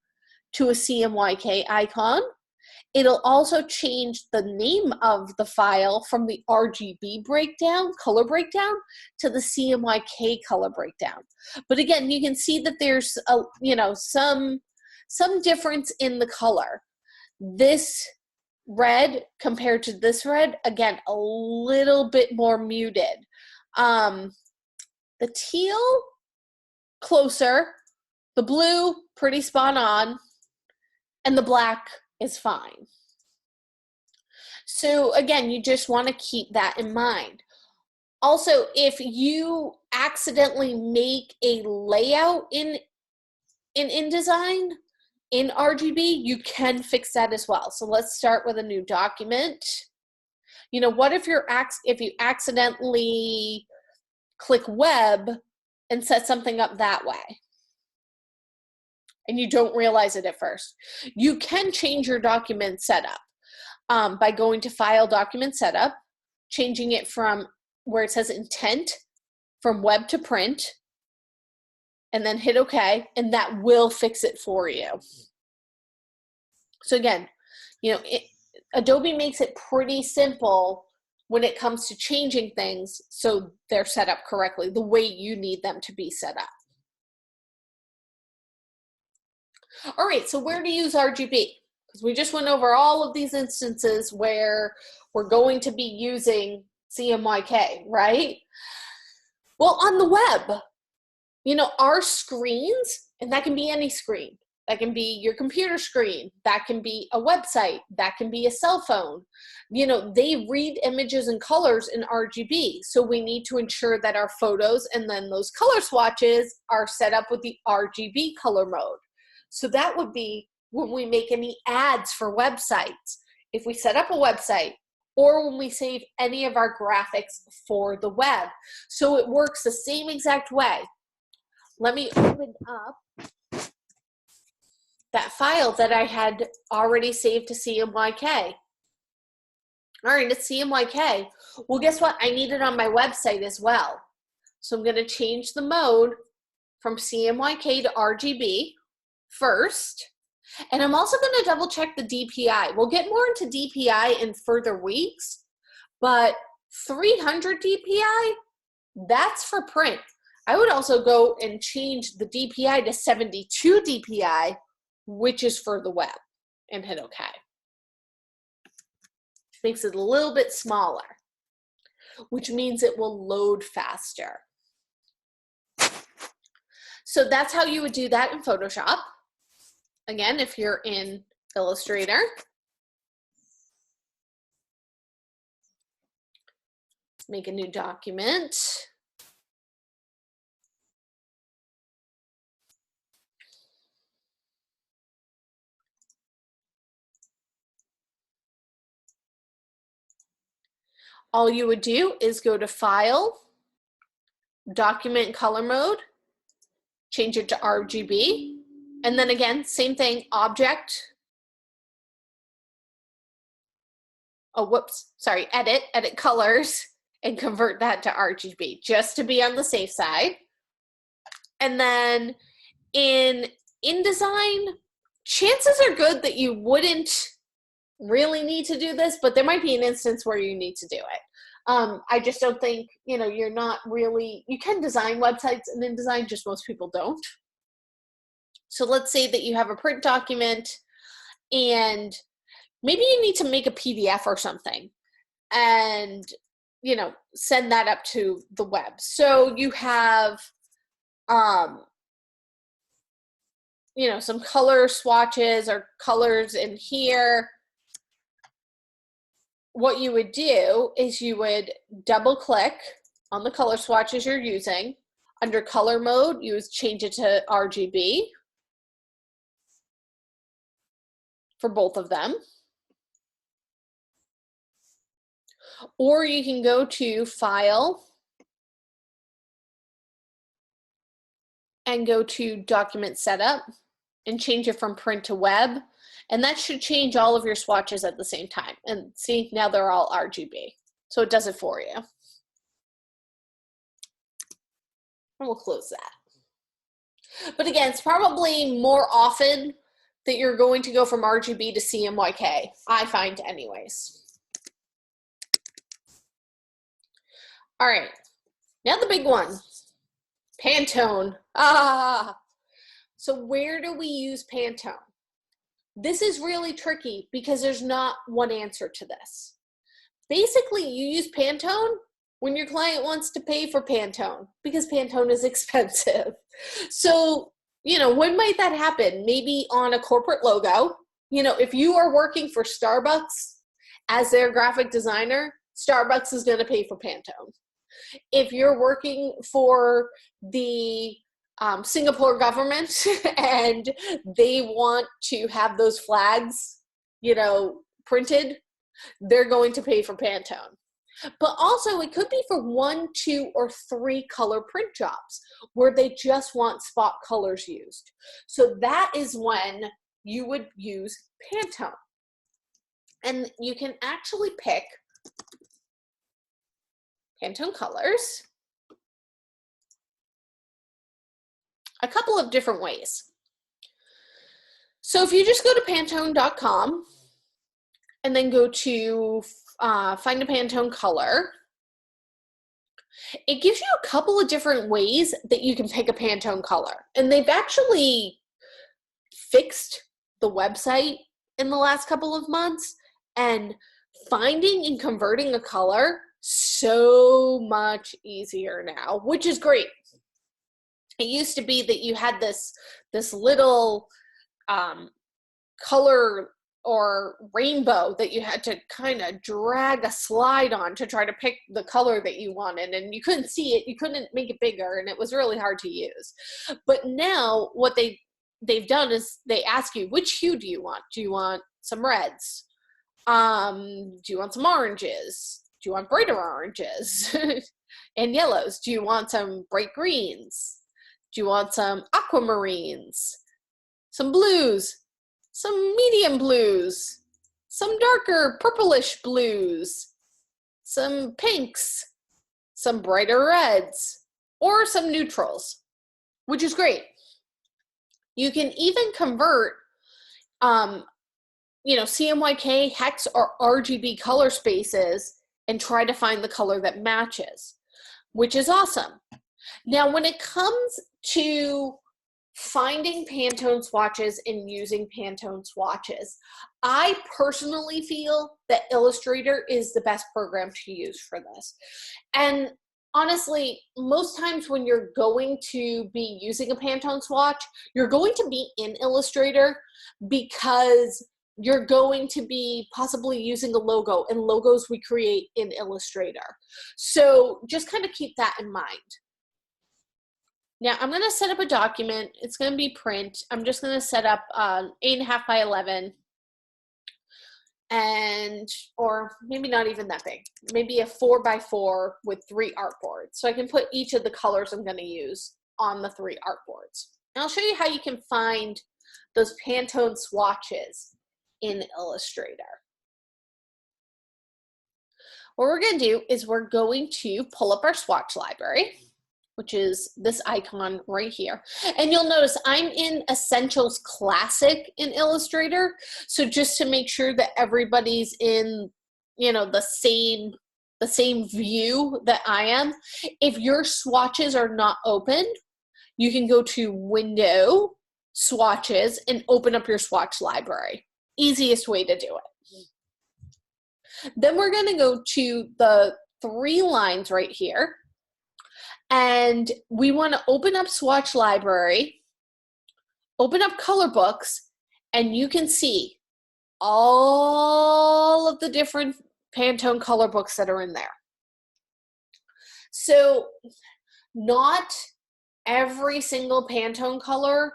to a CMYK icon. It'll also change the name of the file from the RGB breakdown, color breakdown, to the CMYK color breakdown. But again, you can see that there's some difference in the color. This red compared to this red, again, a little bit more muted. The teal, closer. The blue, pretty spot on. And the black is fine. So again, you just want to keep that in mind. Also, if you accidentally make a layout in InDesign, in RGB, you can fix that as well. So let's start with a new document. What if you accidentally click web and set something up that way. And you don't realize it at first. You can change your document setup by going to File, Document Setup, changing it from where it says Intent, from web to print, and then hit OK, and that will fix it for you. So again, you know, Adobe makes it pretty simple when it comes to changing things so they're set up correctly, the way you need them to be set up. All right, so where to use RGB? Because we just went over all of these instances where we're going to be using CMYK, right? Well, on the web, you know, our screens, and that can be any screen. That can be your computer screen. That can be a website. That can be a cell phone. You know, they read images and colors in RGB. So we need to ensure that our photos and then those color swatches are set up with the RGB color mode. So that would be when we make any ads for websites, if we set up a website, or when we save any of our graphics for the web. So it works the same exact way. Let me open up that file that I had already saved to CMYK. All right, it's CMYK. Well, guess what? I need it on my website as well. So I'm going to change the mode from CMYK to RGB first. And I'm also going to double check the DPI. We'll get more into DPI in further weeks, but 300 DPI, that's for print. I would also go and change the DPI to 72 DPI, which is for the web, and hit OK. Makes it a little bit smaller, which means it will load faster. So that's how you would do that in Photoshop. Again, if you're in Illustrator, make a new document. All you would do is go to File, Document Color Mode, change it to RGB, and then again, same thing, Object, edit colors, and convert that to RGB, just to be on the safe side. And then in InDesign, chances are good that you wouldn't really need to do this, but there might be an instance where you need to do it. I just don't think, you know, you're not really, you can design websites in InDesign, just most people don't. So let's say that you have a print document and maybe you need to make a PDF or something and, you know, send that up to the web. So you have, you know, some color swatches or colors in here. What you would do is you would double click on the color swatches you're using. Under color mode, you would change it to RGB for both of them. Or you can go to File and go to Document Setup and change it from print to web. And that should change all of your swatches at the same time. And see, now they're all RGB. So it does it for you. And we'll close that. But again, it's probably more often that you're going to go from RGB to CMYK, I find anyways. All right, now the big one, Pantone. So where do we use Pantone? This is really tricky because there's not one answer to this. Basically, you use Pantone when your client wants to pay for Pantone because Pantone is expensive. So, you know, when might that happen? Maybe on a corporate logo. You know, if you are working for Starbucks as their graphic designer, Starbucks is going to pay for Pantone. If you're working for the Singapore government and they want to have those flags, you know, printed, they're going to pay for Pantone. But also it could be for 1, 2, or 3 color print jobs where they just want spot colors used. So that is when you would use Pantone. And you can actually pick Pantone colors a couple of different ways. So if you just go to Pantone.com and then go to find a Pantone color, it gives you a couple of different ways that you can pick a Pantone color. And they've actually fixed the website in the last couple of months, and finding and converting a color so much easier now, which is great. It used to be that you had this little color or rainbow that you had to kind of drag a slide on to try to pick the color that you wanted, and you couldn't see it, you couldn't make it bigger, and it was really hard to use. But now what they've done is they ask you, which hue do you want? Do you want some reds? Do you want some oranges? Do you want brighter oranges and yellows? Do you want some bright greens? Do you want some aquamarines? Some blues? Some medium blues, some darker purplish blues, some pinks, some brighter reds, or some neutrals, which is great. You can even convert, CMYK, hex, or RGB color spaces and try to find the color that matches, which is awesome. Now, when it comes to finding Pantone swatches and using Pantone swatches, I personally feel that Illustrator is the best program to use for this. And honestly, most times when you're going to be using a Pantone swatch, you're going to be in Illustrator because you're going to be possibly using a logo, and logos we create in Illustrator. So just kind of keep that in mind. Now I'm going to set up a document. It's going to be print. I'm just going to set up 8.5 by 11, or maybe not even that big, maybe a 4 by 4 with 3 artboards. So I can put each of the colors I'm going to use on the 3 artboards. And I'll show you how you can find those Pantone swatches in Illustrator. What we're going to do is we're going to pull up our swatch library, which is this icon right here. And you'll notice I'm in Essentials Classic in Illustrator. So just to make sure that everybody's in, the same view that I am, if your swatches are not open, you can go to Window, Swatches, and open up your swatch library. Easiest way to do it. Then we're going to go to the 3 lines right here. And we want to open up Swatch Library, open up Color Books, and you can see all of the different Pantone color books that are in there. So not every single Pantone color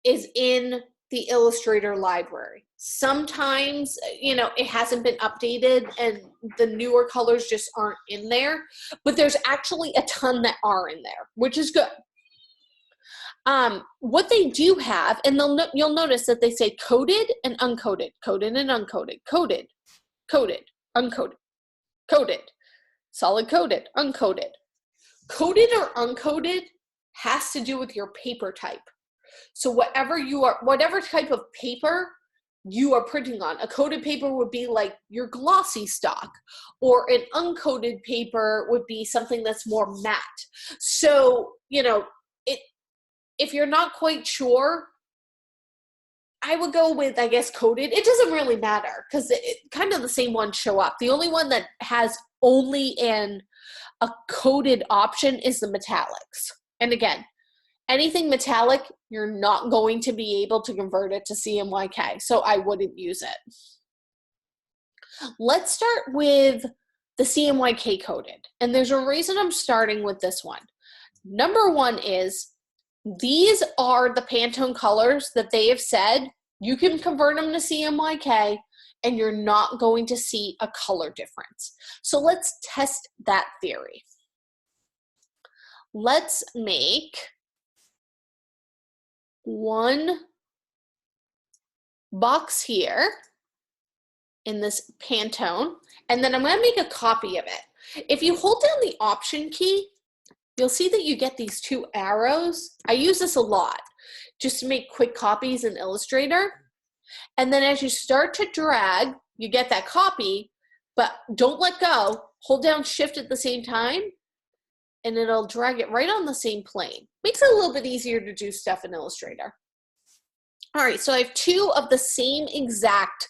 is in the Illustrator library. Sometimes, it hasn't been updated and the newer colors just aren't in there, but there's actually a ton that are in there, which is good. What they do have, and you'll notice that they say coded and uncoded, coded and uncoded, coded, coded, uncoded, coded, solid coded, uncoded. Coded or uncoded has to do with your paper type. So whatever type of paper you are printing on, a coated paper would be like your glossy stock, or an uncoated paper would be something that's more matte. So, if you're not quite sure, I would go with, I guess, coated. It doesn't really matter because kind of the same ones show up. The only one that has only a coated option is the metallics. And again, anything metallic, you're not going to be able to convert it to CMYK, so I wouldn't use it. Let's start with the CMYK coated, and there's a reason I'm starting with this one. Number one is these are the Pantone colors that they have said you can convert them to CMYK and you're not going to see a color difference. So let's test that theory. Let's make one box here in this Pantone, and then I'm going to make a copy of it. If you hold down the Option key, you'll see that you get these two arrows. I use this a lot just to make quick copies in Illustrator. And then as you start to drag, you get that copy, but don't let go. Hold down Shift at the same time, and it'll drag it right on the same plane. Makes it a little bit easier to do stuff in Illustrator. All right, so I have two of the same exact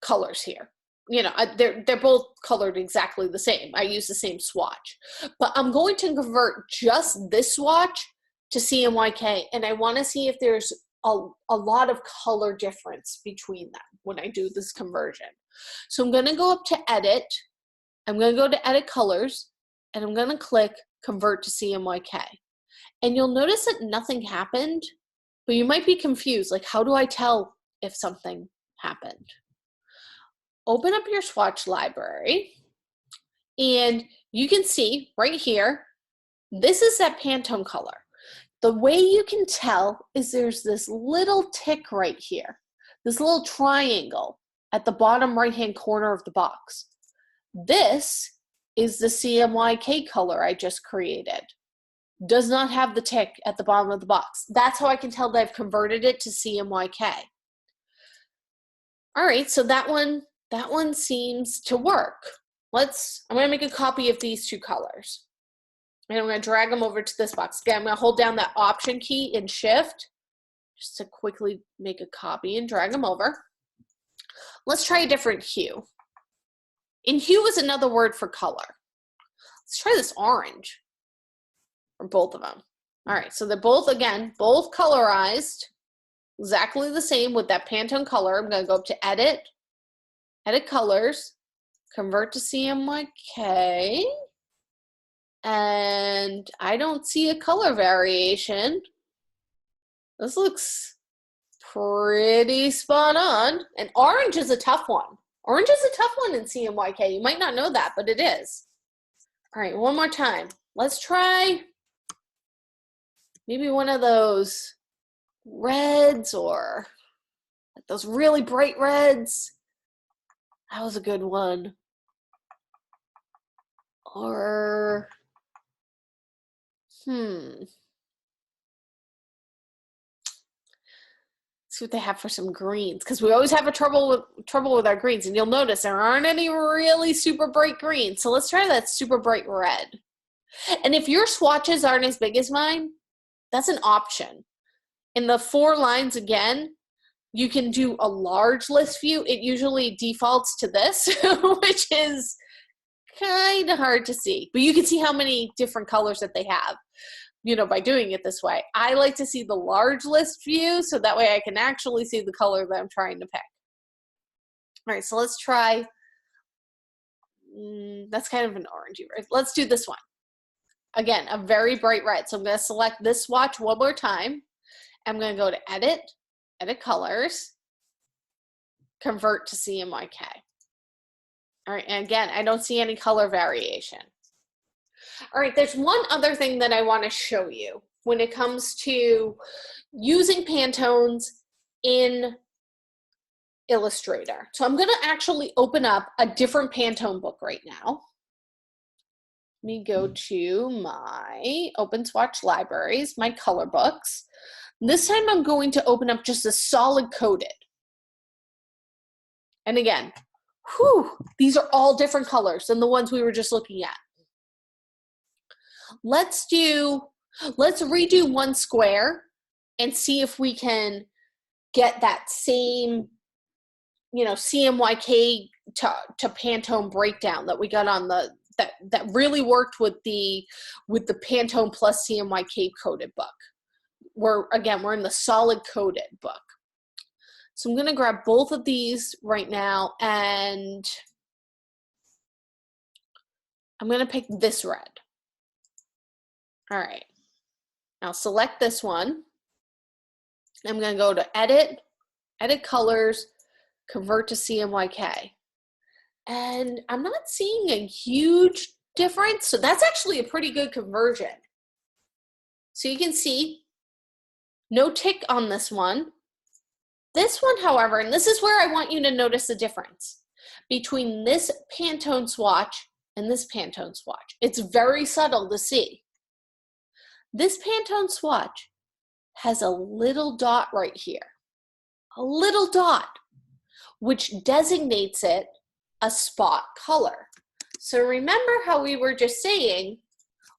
colors here. You know, they're both colored exactly the same. I use the same swatch, but I'm going to convert just this swatch to CMYK, and I want to see if there's a lot of color difference between them when I do this conversion. So I'm going to go up to Edit. I'm going to go to Edit Colors, and I'm going to click Convert to CMYK. And you'll notice that nothing happened, but you might be confused, like, how do I tell if something happened? Open up your swatch library, and you can see right here, this is that Pantone color. The way you can tell is there's this little tick right here, this little triangle at the bottom right-hand corner of the box. This is the CMYK color I just created. Does not have the tick at the bottom of the box. That's how I can tell that I've converted it to CMYK. All right, so that one seems to work. I'm gonna make a copy of these two colors. And I'm gonna drag them over to this box. Again, I'm gonna hold down that Option key and Shift just to quickly make a copy and drag them over. Let's try a different hue. And hue is another word for color. Let's try this orange, or both of them. All right, so they're both, again, both colorized, exactly the same with that Pantone color. I'm gonna go up to Edit, Edit Colors, Convert to CMYK, and I don't see a color variation. This looks pretty spot on. And orange is a tough one. Orange is a tough one in CMYK. You might not know that, but it is. All right, one more time. Let's try maybe one of those reds, or those really bright reds. That was a good one. Or, let's see what they have for some greens, because we always have trouble with our greens, and you'll notice there aren't any really super bright greens. So let's try that super bright red. And if your swatches aren't as big as mine, that's an option. In the 4 lines again, you can do a large list view. It usually defaults to this, which is kind of hard to see, but you can see how many different colors that they have, you know, by doing it this way. I like to see the large list view, so that way I can actually see the color that I'm trying to pick. All right, so let's try, that's kind of an orangey red. Let's do this one. Again, a very bright red. So I'm going to select this swatch one more time. I'm going to go to Edit, Edit Colors, Convert to CMYK. All right, and again, I don't see any color variation. All right, there's one other thing that I want to show you when it comes to using Pantones in Illustrator. So I'm going to actually open up a different Pantone book right now. Let me go to my Open Swatch Libraries, my color books. This time I'm going to open up just a solid coated. And again, these are all different colors than the ones we were just looking at. Let's redo one square and see if we can get that same, you know, CMYK to Pantone breakdown that we got on the that really worked with the Pantone plus CMYK coated book. We're in the solid coated book. So I'm going to grab both of these right now, and I'm going to pick this red. All right. Now select this one. I'm going to go to Edit, Edit Colors, convert to CMYK. And I'm not seeing a huge difference. So that's actually a pretty good conversion. So you can see no tick on this one. This one, however, and this is where I want you to notice the difference between this Pantone swatch and this Pantone swatch. It's very subtle to see. This Pantone swatch has a little dot right here, a little dot, which designates it a spot color. So remember how we were just saying,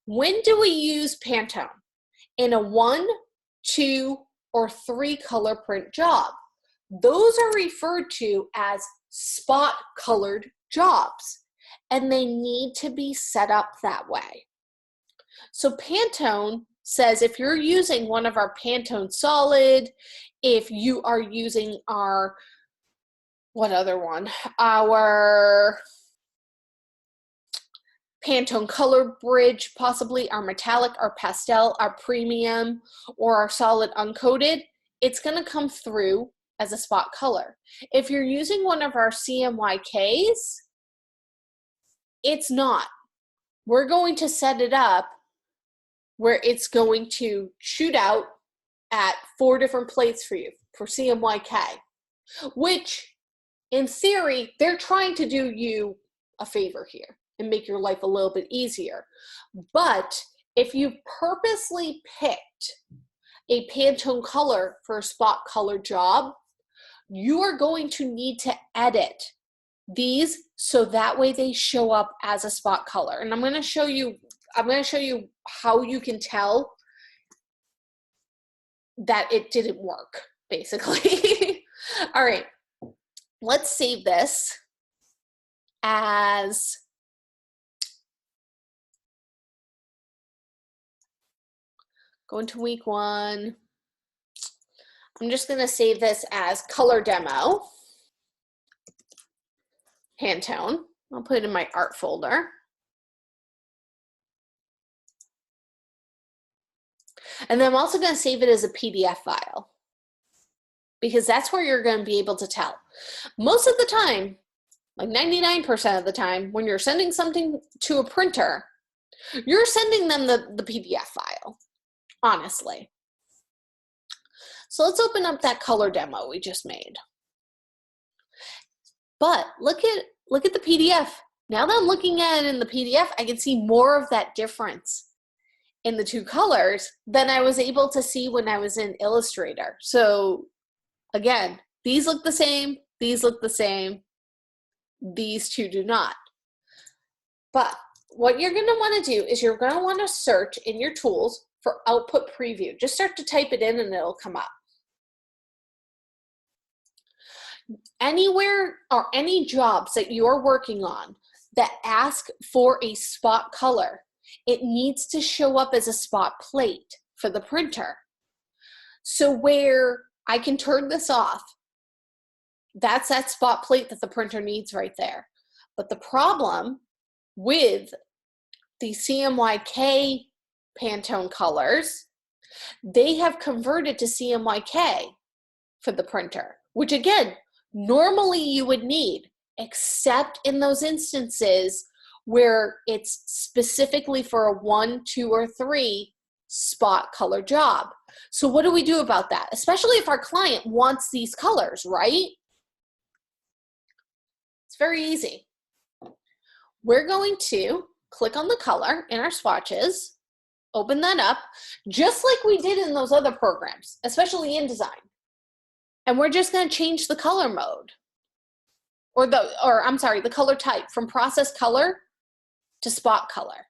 when do we use Pantone? In a 1, 2, or 3 color print job. Those are referred to as spot colored jobs, and they need to be set up that way. So Pantone says if you're using one of our Pantone Solid, if you are using our, what other one? Our Pantone Color Bridge, possibly our metallic, our pastel, our premium, or our solid uncoated, it's going to come through as a spot color. If you're using one of our CMYKs, it's not. We're going to set it up where it's going to shoot out at 4 different plates for you for CMYK, which in theory, they're trying to do you a favor here and make your life a little bit easier. But if you purposely picked a Pantone color for a spot color job, you are going to need to edit these so that way they show up as a spot color. And I'm going to show you how you can tell that it didn't work, basically. All right, let's save this as go into week 1. I'm just going to save this as color demo, Pantone. I'll put it in my art folder. And then I'm also going to save it as a PDF file because that's where you're going to be able to tell. Most of the time, like 99% of the time, when you're sending something to a printer, you're sending them the PDF file, honestly. So let's open up that color demo we just made. But look at the PDF. Now that I'm looking at it in the PDF, I can see more of that difference in the 2 colors than I was able to see when I was in Illustrator. So again, these look the same, these look the same, these 2 do not. But what you're going to want to do is you're going to want to search in your tools for output preview. Just start to type it in and it'll come up. Anywhere or any jobs that you're working on that ask for a spot color, it needs to show up as a spot plate for the printer. So where I can turn this off, that's that spot plate that the printer needs right there. But the problem with the CMYK Pantone colors, they have converted to CMYK for the printer, which again, normally you would need, except in those instances where it's specifically for a 1, 2, or 3 spot color job. So what do we do about that? Especially if our client wants these colors, right? It's very easy. We're going to click on the color in our swatches, open that up, just like we did in those other programs, especially InDesign. And we're just going to change the color mode, the color type from process color to spot color,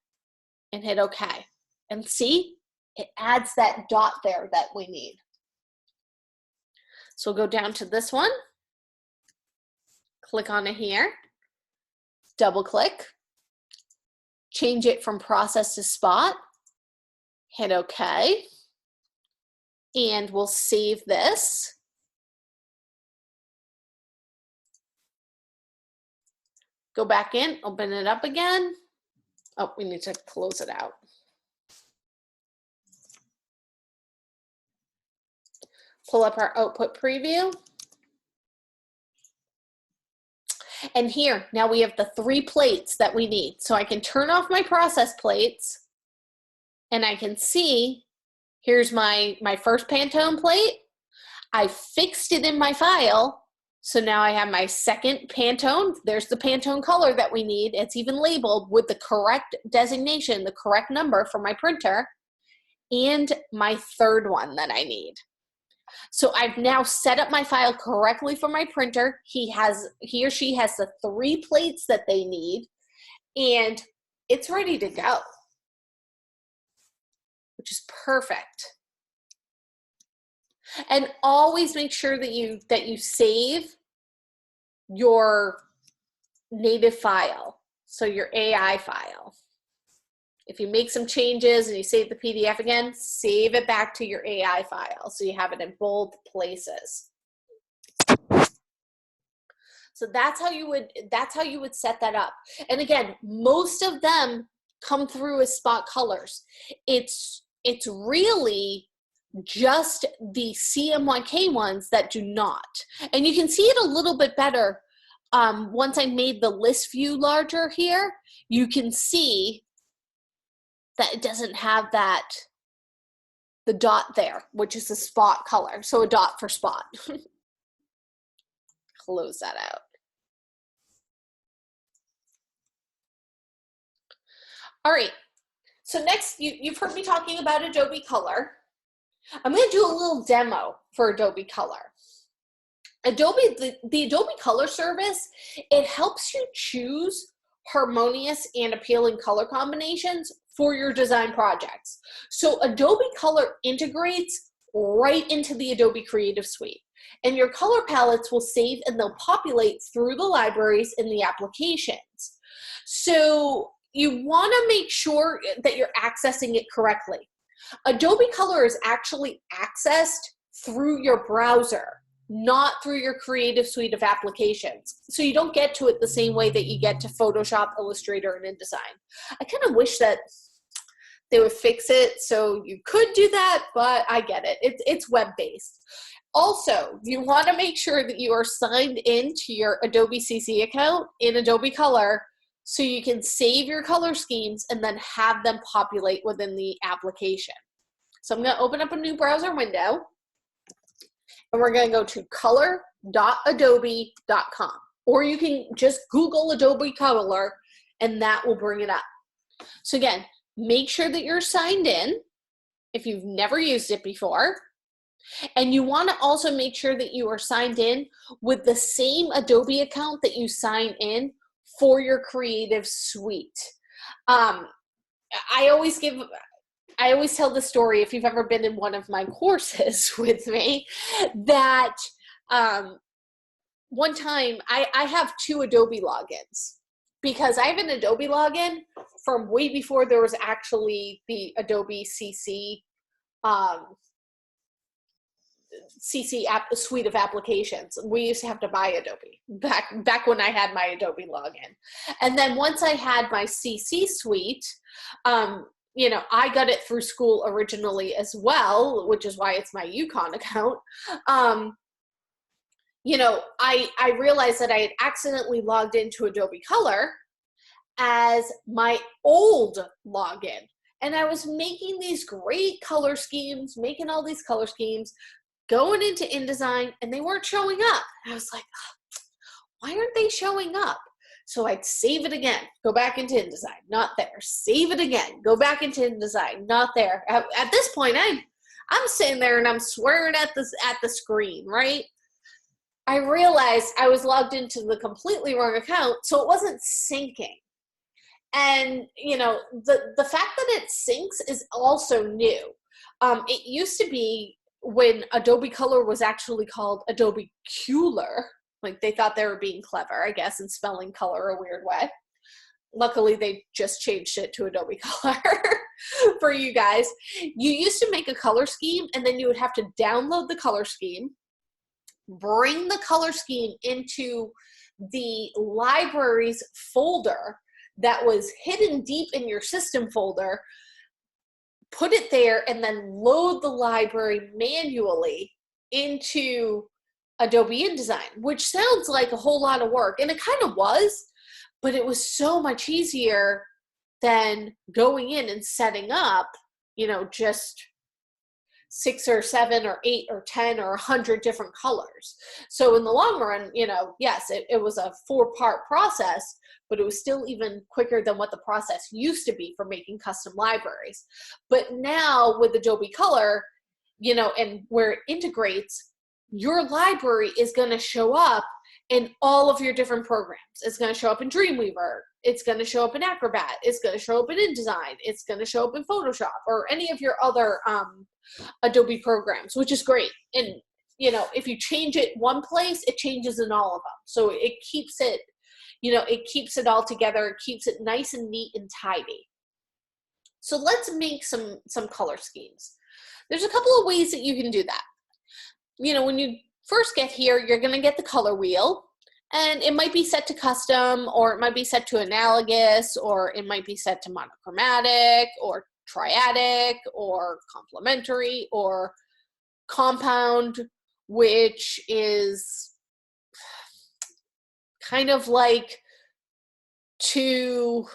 and hit OK. And see, it adds that dot there that we need. So we'll go down to this one, click on it here, double click, change it from process to spot, hit OK, and we'll save this. Go back in, open it up again. Oh, we need to close it out. Pull up our output preview. And here, now we have the 3 plates that we need. So I can turn off my process plates and I can see, here's my first Pantone plate. I fixed it in my file. So now I have my second Pantone. There's the Pantone color that we need. It's even labeled with the correct designation, the correct number for my printer, and my third one that I need. So I've now set up my file correctly for my printer. He or she has the 3 plates that they need, and it's ready to go, which is perfect. And always make sure that you save your native file, so your AI file. If you make some changes and you save the PDF again, save it back to your AI file so you have it in both places. So that's how you would set that up. And again, most of them come through as spot colors. It's really just the CMYK ones that do not. And you can see it a little bit better once I made the list view larger here. You can see that it doesn't have the dot there, which is a spot color. So a dot for spot. Close that out. All right, so next, you've heard me talking about Adobe Color. I'm going to do a little demo for Adobe Color. The Adobe Color service, it helps you choose harmonious and appealing color combinations for your design projects. So Adobe Color integrates right into the Adobe Creative Suite, and your color palettes will save and they'll populate through the libraries in the applications. So you want to make sure that you're accessing it correctly. Adobe Color is actually accessed through your browser, not through your Creative Suite of applications. So you don't get to it the same way that you get to Photoshop, Illustrator, and InDesign. I kind of wish that they would fix it so you could do that, but I get it. It's web-based. Also, you want to make sure that you are signed into your Adobe CC account in Adobe Color so you can save your color schemes and then have them populate within the application. So I'm going to open up a new browser window, and we're going to go to color.adobe.com. Or you can just Google Adobe Color, and that will bring it up. So again, make sure that you're signed in if you've never used it before. And you want to also make sure that you are signed in with the same Adobe account that you sign in for your Creative Suite. I always tell the story, if you've ever been in one of my courses with me, that one time I have 2 Adobe logins, because I have an Adobe login from way before there was actually the Adobe CC suite of applications. We used to have to buy Adobe back when I had my Adobe login. And then once I had my CC suite, you know, I got it through school originally as well, which is why it's my Yukon account. You know, I realized that I had accidentally logged into Adobe Color as my old login. And I was making these great color schemes, making all these color schemes, going into InDesign, and they weren't showing up. And I was like, oh, why aren't they showing up? So I'd save it again, go back into InDesign, not there. Save it again, go back into InDesign, not there. At this point, I'm sitting there and I'm swearing at the screen, right? I realized I was logged into the completely wrong account, so it wasn't syncing. And you know, the fact that it syncs is also new. It used to be, when Adobe Color was actually called Adobe Culer, like they thought they were being clever, I guess, and spelling color a weird way. Luckily, they just changed it to Adobe Color for you guys. You used to make a color scheme, and then you would have to download the color scheme, bring the color scheme into the libraries folder that was hidden deep in your system folder, put it there, and then load the library manually into Adobe InDesign, which sounds like a whole lot of work, and it kind of was, but it was so much easier than going in and setting up, you know, just 6 or 7 or 8 or 10 or 100 different colors. So in the long run, you know, yes, it was a 4-part process, but it was still even quicker than what the process used to be for making custom libraries. But now with Adobe Color, you know, and where it integrates, your library is going to show up in all of your different programs. It's going to show up in Dreamweaver. It's going to show up in Acrobat. It's going to show up in InDesign. It's going to show up in Photoshop or any of your other Adobe programs, which is great. And, you know, if you change it one place, it changes in all of them. So it keeps it, you know, it keeps it all together. It keeps it nice and neat and tidy. So let's make some color schemes. There's a couple of ways that you can do that. You know, when you first get here, you're going to get the color wheel, and it might be set to custom, or it might be set to analogous, or it might be set to monochromatic, or triadic, or complementary, or compound, which is kind of like two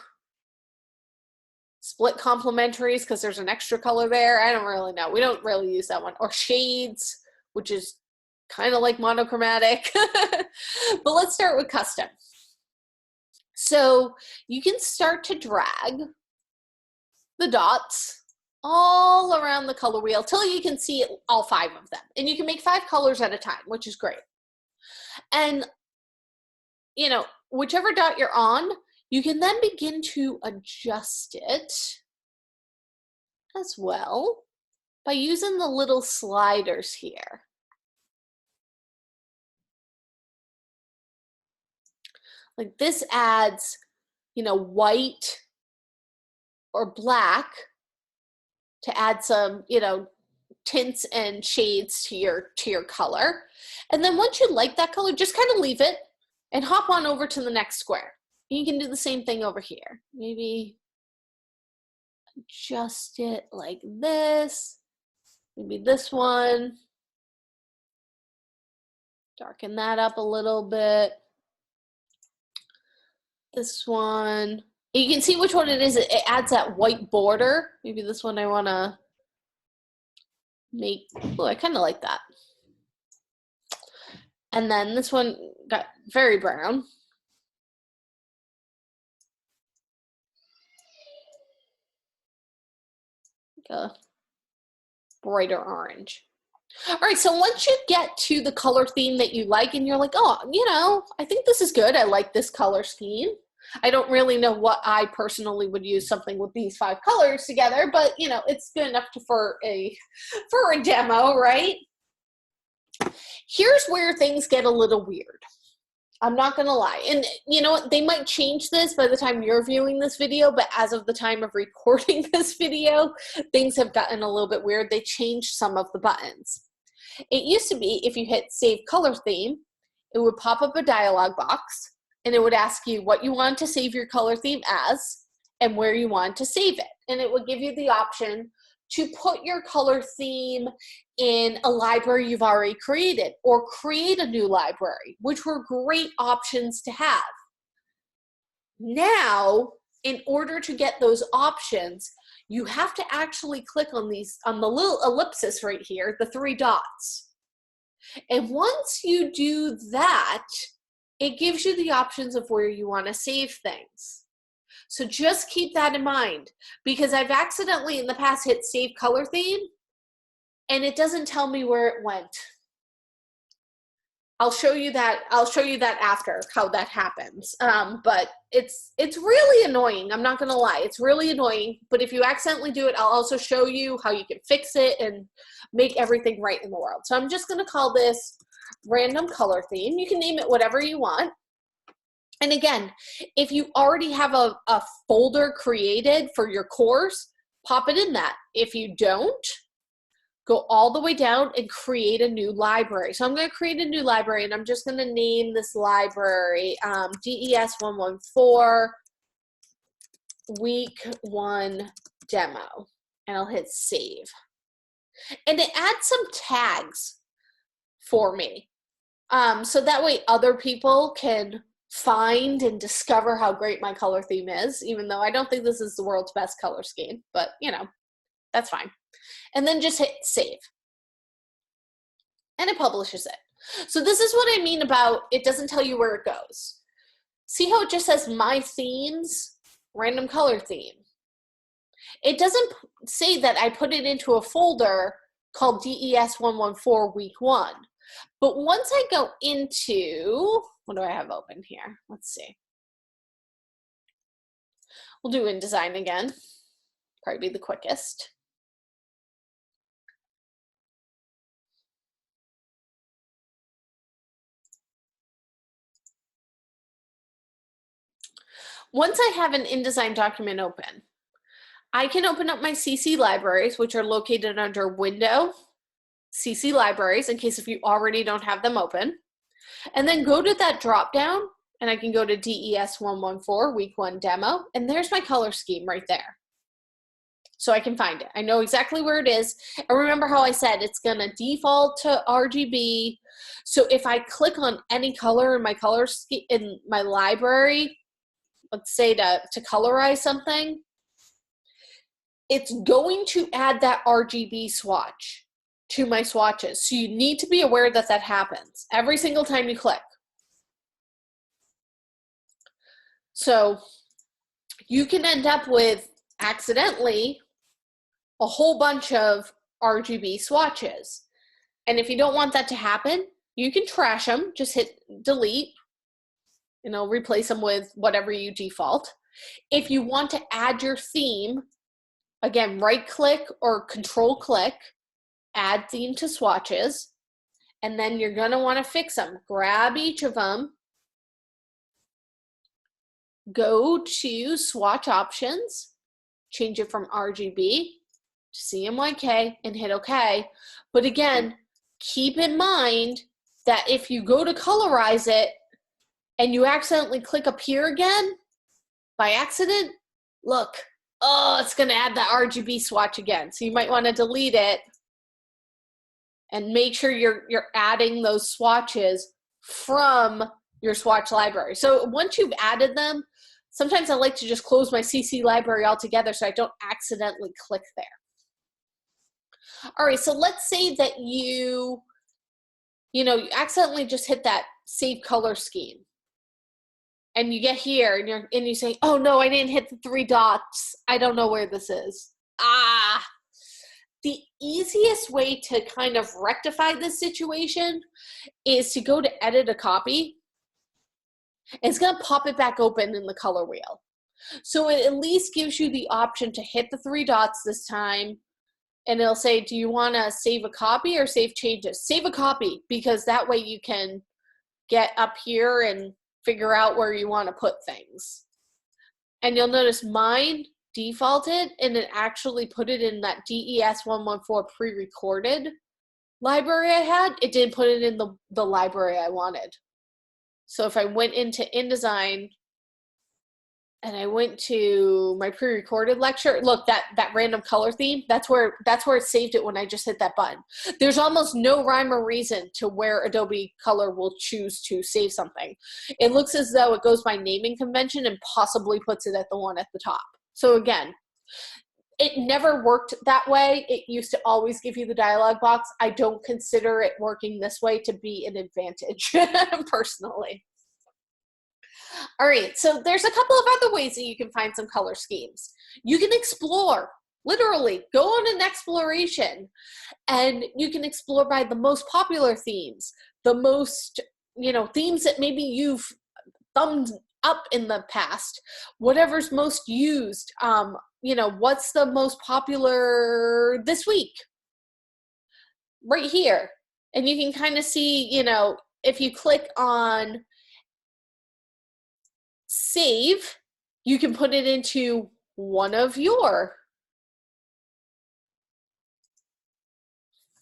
split complementaries because there's an extra color there. I don't really know. We don't really use that one. Or shades, which is kind of like monochromatic. But let's start with custom. So you can start to drag the dots all around the color wheel till you can see all 5 of them. And you can make 5 colors at a time, which is great. And, you know, whichever dot you're on, you can then begin to adjust it as well by using the little sliders here. Like this adds, you know, white or black to add some, you know, tints and shades to your color. And then once you like that color, just kind of leave it and hop on over to the next square. You can do the same thing over here. Maybe adjust it like this. Maybe this one. Darken that up a little bit. This one. You can see which one it is. It adds that white border. Maybe this one I want to make. Oh, I kind of like that. And then this one got very brown. A brighter orange. All right, so once you get to the color theme that you like and you're like, oh, you know, I think this is good. I like this color scheme. I don't really know what I personally would use something with these 5 colors together, but you know, it's good enough for a demo, right? Here's where things get a little weird. I'm not gonna lie. And you know what, they might change this by the time you're viewing this video, but as of the time of recording this video, things have gotten a little bit weird. They changed some of the buttons. It used to be if you hit Save Color Theme, it would pop up a dialog box and it would ask you what you want to save your color theme as and where you want to save it. And it would give you the option to put your color theme in a library you've already created or create a new library, which were great options to have. Now, in order to get those options, you have to actually click on the little ellipsis right here, the 3 dots. And once you do that, it gives you the options of where you want to save things. So just keep that in mind, because I've accidentally in the past hit Save Color Theme and it doesn't tell me where it went. I'll show you that after how that happens. But it's really annoying. I'm not gonna lie, it's really annoying. But if you accidentally do it, I'll also show you how you can fix it and make everything right in the world. So I'm just gonna call this Random Color Theme. You can name it whatever you want. And again, if you already have a folder created for your course, pop it in that. If you don't, go all the way down and create a new library. So I'm going to create a new library, and I'm just going to name this library DES 114 Week 1 Demo, and I'll hit Save. And it adds some tags for me. So that way other people can find and discover how great my color theme is, even though I don't think this is the world's best color scheme, but you know, that's fine. And then just hit save. And it publishes it. So this is what I mean about it doesn't tell you where it goes. See how it just says my themes, random color theme. It doesn't say that I put it into a folder called DES 114 week 1. But once I go into, what do I have open here? Let's see. We'll do InDesign again. Probably be the quickest. Once I have an InDesign document open, I can open up my CC libraries, which are located under Window, CC libraries, in case if you already don't have them open, and then go to that drop down, and I can go to DES 114 week 1 demo, and there's my color scheme right there. So I can find it. I know exactly where it is. And remember how I said it's gonna default to RGB. So if I click on any color in my color scheme in my library, let's say to colorize something, it's going to add that RGB swatch to my swatches. So you need to be aware that that happens every single time you click. So you can end up with accidentally a whole bunch of RGB swatches. And if you don't want that to happen, you can trash them, just hit delete, you know, replace them with whatever you default. If you want to add your theme, again, right click or control click, add theme to swatches, and then you're gonna wanna fix them. Grab each of them, go to swatch options, change it from RGB to CMYK and hit OK. But again, keep in mind that if you go to colorize it and you accidentally click appear again by accident, look, oh, it's gonna add that RGB swatch again. So you might wanna delete it and make sure you're adding those swatches from your swatch library. So once you've added them, sometimes I like to just close my CC library altogether so I don't accidentally click there. All right, so let's say that you accidentally just hit that save color scheme. And you get here and you say, oh no, I didn't hit the 3 dots. I don't know where this is. The easiest way to kind of rectify this situation is to go to edit a copy. It's gonna pop it back open in the color wheel. So it at least gives you the option to hit the 3 dots this time, and it'll say, do you wanna save a copy or save changes? Save a copy, because that way you can get up here and figure out where you wanna put things. And you'll notice mine defaulted and it actually put it in that DES 114 pre-recorded library I had. It didn't put it in the library I wanted. So if I went into InDesign and I went to my pre-recorded lecture, look, that random color theme, that's where it saved it when I just hit that button. There's almost no rhyme or reason to where Adobe Color will choose to save something. It looks as though it goes by naming convention and possibly puts it at the one at the top. So again, it never worked that way. It used to always give you the dialog box. I don't consider it working this way to be an advantage, personally. All right, so there's a couple of other ways that you can find some color schemes. You can explore, literally, go on an exploration, and you can explore by the most popular themes, the most, themes that maybe you've thumbed up in the past, whatever's most used, what's the most popular this week, right here. And you can kind of see, if you click on save, you can put it into one of your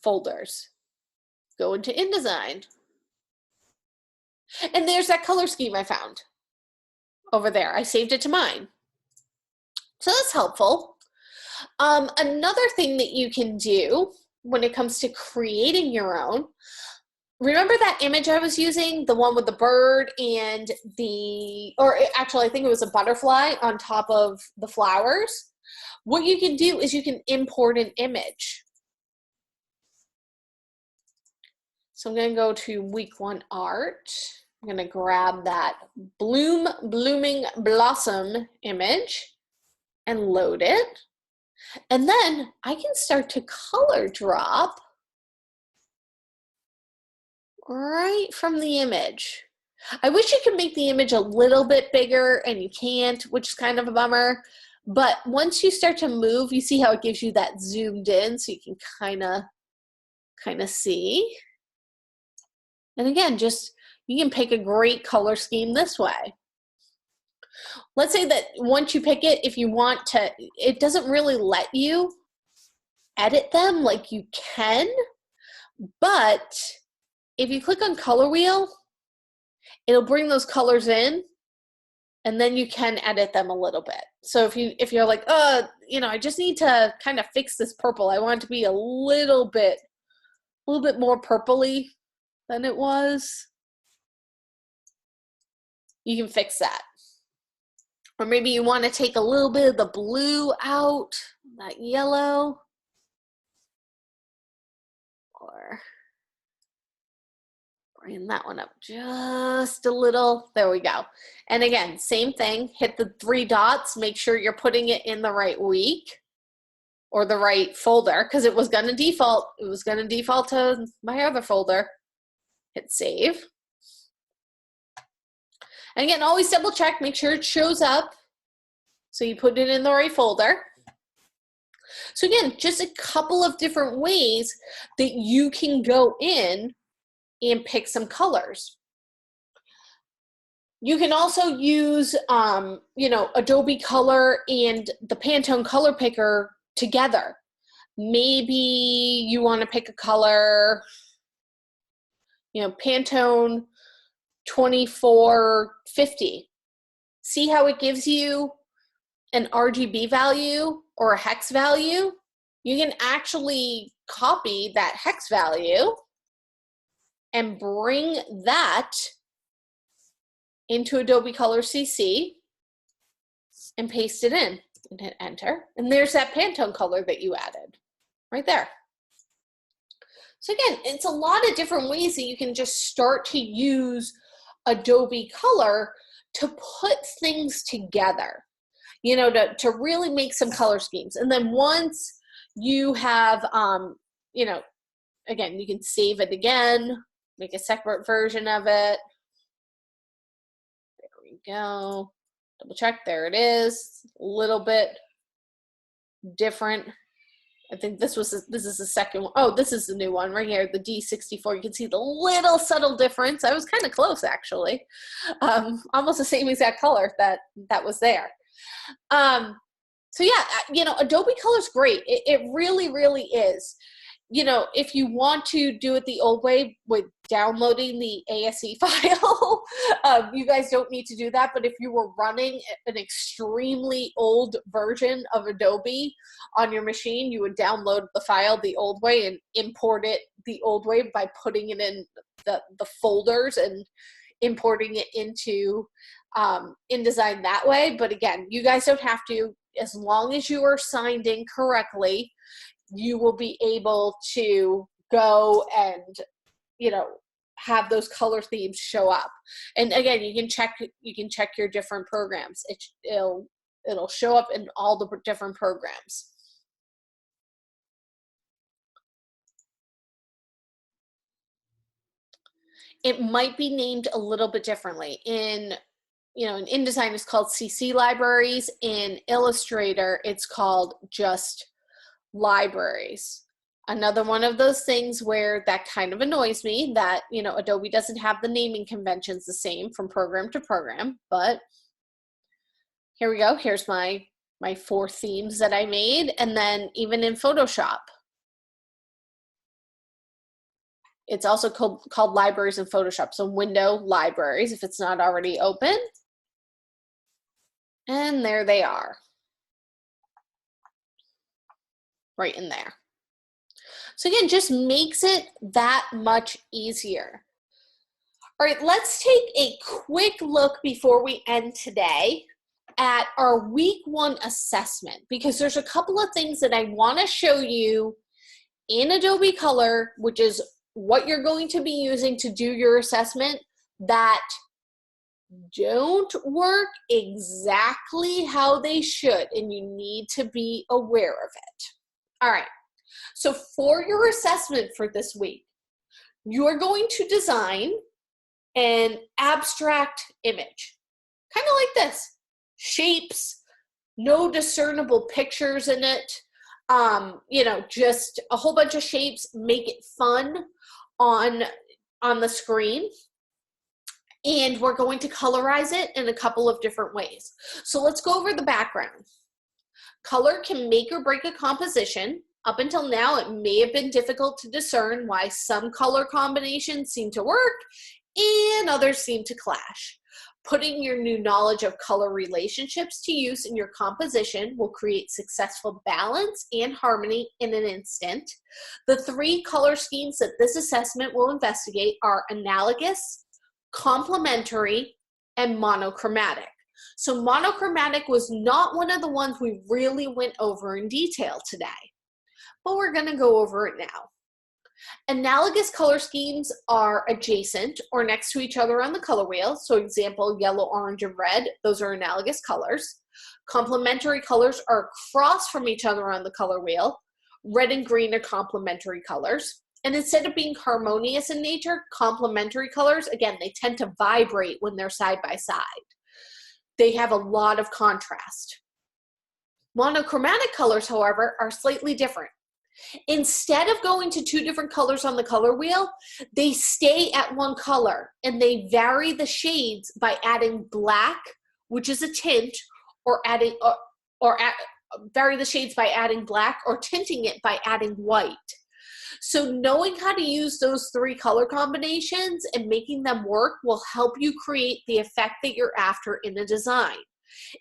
folders. Go into InDesign. And there's that color scheme I found over there. I saved it to mine. So that's helpful. Another thing that you can do when it comes to creating your own, remember that image I was using, the one with the bird and or actually I think it was a butterfly on top of the flowers? What you can do is you can import an image. So I'm going to go to week 1 art. I'm going to grab that blooming blossom image and load it. And then I can start to color drop right from the image. I wish you could make the image a little bit bigger, and you can't, which is kind of a bummer. But once you start to move, you see how it gives you that zoomed in, so you can kind of see. And again, you can pick a great color scheme this way. Let's say that once you pick it, if you want to, it doesn't really let you edit them like you can, but if you click on color wheel, it'll bring those colors in, and then you can edit them a little bit. So if you're like, I just need to kind of fix this purple. I want it to be a little bit more purpley than it was. You can fix that. Or maybe you want to take a little bit of the blue out, that yellow. Or bring that one up just a little. There we go. And again, same thing, hit the 3 dots, make sure you're putting it in the right week or the right folder, because it was going to default. It was going to default to my other folder. Hit save. And again, always double check, make sure it shows up. So you put it in the right folder. So again, just a couple of different ways that you can go in and pick some colors. You can also use, Adobe Color and the Pantone color picker together. Maybe you want to pick a color, Pantone 2450. See how it gives you an RGB value or a hex value? You can actually copy that hex value and bring that into Adobe Color CC and paste it in and hit enter. And there's that Pantone color that you added right there. So again, it's a lot of different ways that you can just start to use Adobe Color to put things together, to really make some color schemes. And then once you have, again, you can save it again, make a separate version of it. There we go. Double check, there it is. A little bit different. I think this is the second one. Oh, this is the new one right here, the D64. You can see the little subtle difference. I was kind of close, actually. Almost the same exact color that was there. So yeah, Adobe Color's great. It really, really is. If you want to do it the old way with downloading the ASE file, you guys don't need to do that. But if you were running an extremely old version of Adobe on your machine, you would download the file the old way and import it the old way by putting it in the folders and importing it into InDesign that way. But again, you guys don't have to. As long as you are signed in correctly, you will be able to go and, have those color themes show up. And again, you can check your different programs. It'll show up in all the different programs. It might be named a little bit differently. In InDesign it's called CC libraries. In Illustrator, it's called just libraries. Another one of those things where that kind of annoys me that, Adobe doesn't have the naming conventions the same from program to program, but here we go. Here's my 4 themes that I made. And then even in Photoshop, it's also called libraries in Photoshop. So window libraries, if it's not already open. And there they are. Right in there. So again, just makes it that much easier. All right, let's take a quick look before we end today at our week 1 assessment, because there's a couple of things that I want to show you in Adobe Color, which is what you're going to be using to do your assessment, that don't work exactly how they should, and you need to be aware of it. All right, so for your assessment for this week, you're going to design an abstract image, kind of like this. Shapes, no discernible pictures in it, just a whole bunch of shapes. Make it fun on the screen. And we're going to colorize it in a couple of different ways. So let's go over the background. Color can make or break a composition. Up until now, it may have been difficult to discern why some color combinations seem to work and others seem to clash. Putting your new knowledge of color relationships to use in your composition will create successful balance and harmony in an instant. The 3 color schemes that this assessment will investigate are analogous, complementary, and monochromatic. So monochromatic was not one of the ones we really went over in detail today, but we're going to go over it now. Analogous color schemes are adjacent or next to each other on the color wheel. So example, yellow, orange, and red, those are analogous colors. Complementary colors are across from each other on the color wheel. Red and green are complementary colors. And instead of being harmonious in nature, complementary colors, again, they tend to vibrate when they're side by side. They have a lot of contrast. Monochromatic colors, however, are slightly different. Instead of going to 2 different colors on the color wheel, they stay at 1 color, and they vary the shades by adding black, which is a tint, or vary the shades by adding black, or tinting it by adding white. So knowing how to use those 3 color combinations and making them work will help you create the effect that you're after in a design.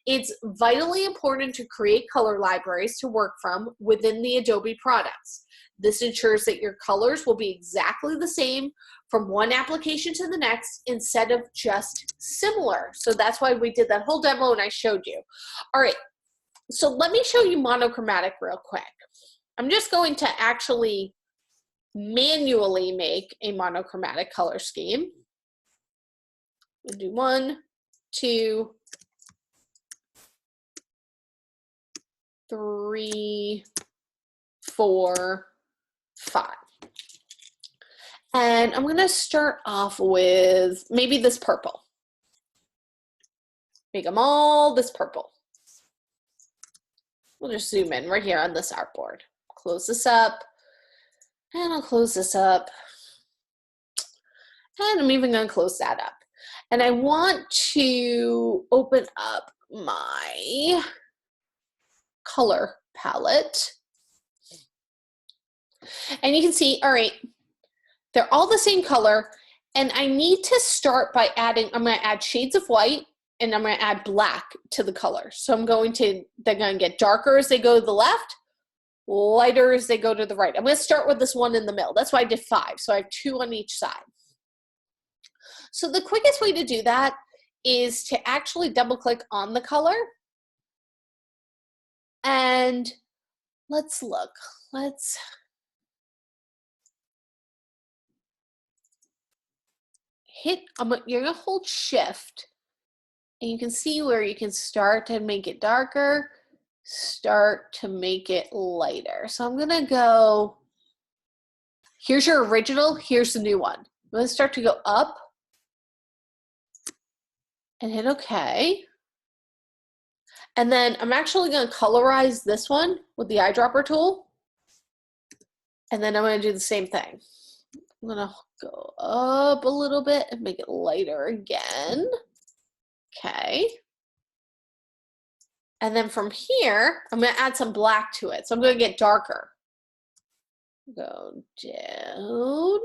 It's vitally important to create color libraries to work from within the Adobe products. This ensures that your colors will be exactly the same from one application to the next instead of just similar. So that's why we did that whole demo and I showed you. All right, so let me show you monochromatic real quick. I'm just going to actually manually make a monochromatic color scheme. We'll do 1, 2, 3, 4, 5. And I'm going to start off with maybe this purple. Make them all this purple. We'll just zoom in right here on this artboard. Close this up. And I'll close this up. And I'm even going to close that up. And I want to open up my color palette. And you can see, all right, they're all the same color. And I need to start by adding, I'm going to add shades of white and I'm going to add black to the color. So they're going to get darker as they go to the left, lighter as they go to the right. I'm going to start with this one in the middle. That's why I did 5. So I have 2 on each side. So the quickest way to do that is to actually double click on the color. And let's look. You're going to hold shift and you can see where you can start to make it darker, start to make it lighter. So I'm going to go, here's your original, here's the new one. I'm going to start to go up and hit OK. And then I'm actually going to colorize this one with the eyedropper tool. And then I'm going to do the same thing. I'm going to go up a little bit and make it lighter again. Okay. And then from here, I'm going to add some black to it. So I'm going to get darker. Go down.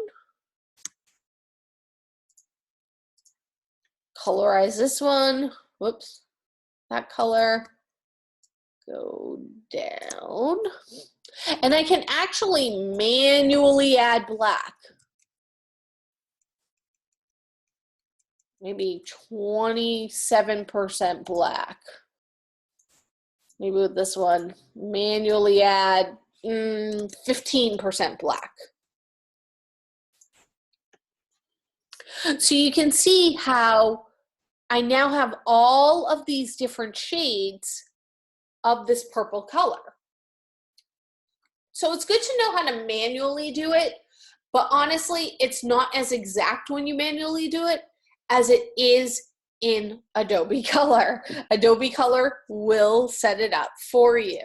Colorize this one. Whoops. That color. Go down. And I can actually manually add black. Maybe 27% black. Maybe with this one, manually add 15% black. So you can see how I now have all of these different shades of this purple color. So it's good to know how to manually do it, but honestly, it's not as exact when you manually do it as it is in Adobe Color. Adobe Color will set it up for you.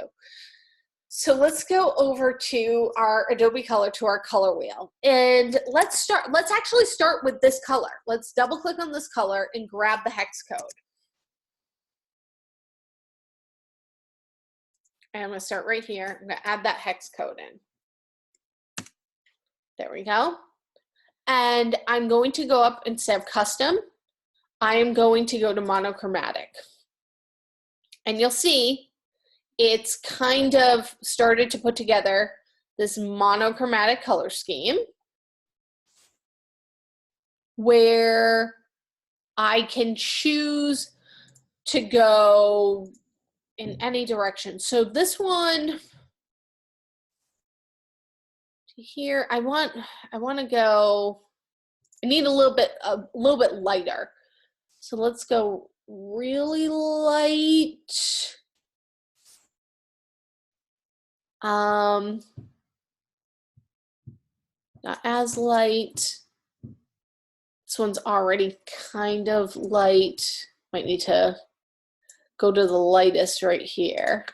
So let's go over to our Adobe Color, to our color wheel. And let's actually start with this color. Let's double click on this color and grab the hex code. And I'm gonna start right here. I'm gonna add that hex code in. There we go. And I'm going to go up, instead of custom, I am going to go to monochromatic. And you'll see it's kind of started to put together this monochromatic color scheme where I can choose to go in any direction. So this one here, I want to go, I need a little bit lighter. So let's go really light. Not as light. This one's already kind of light. Might need to go to the lightest right here.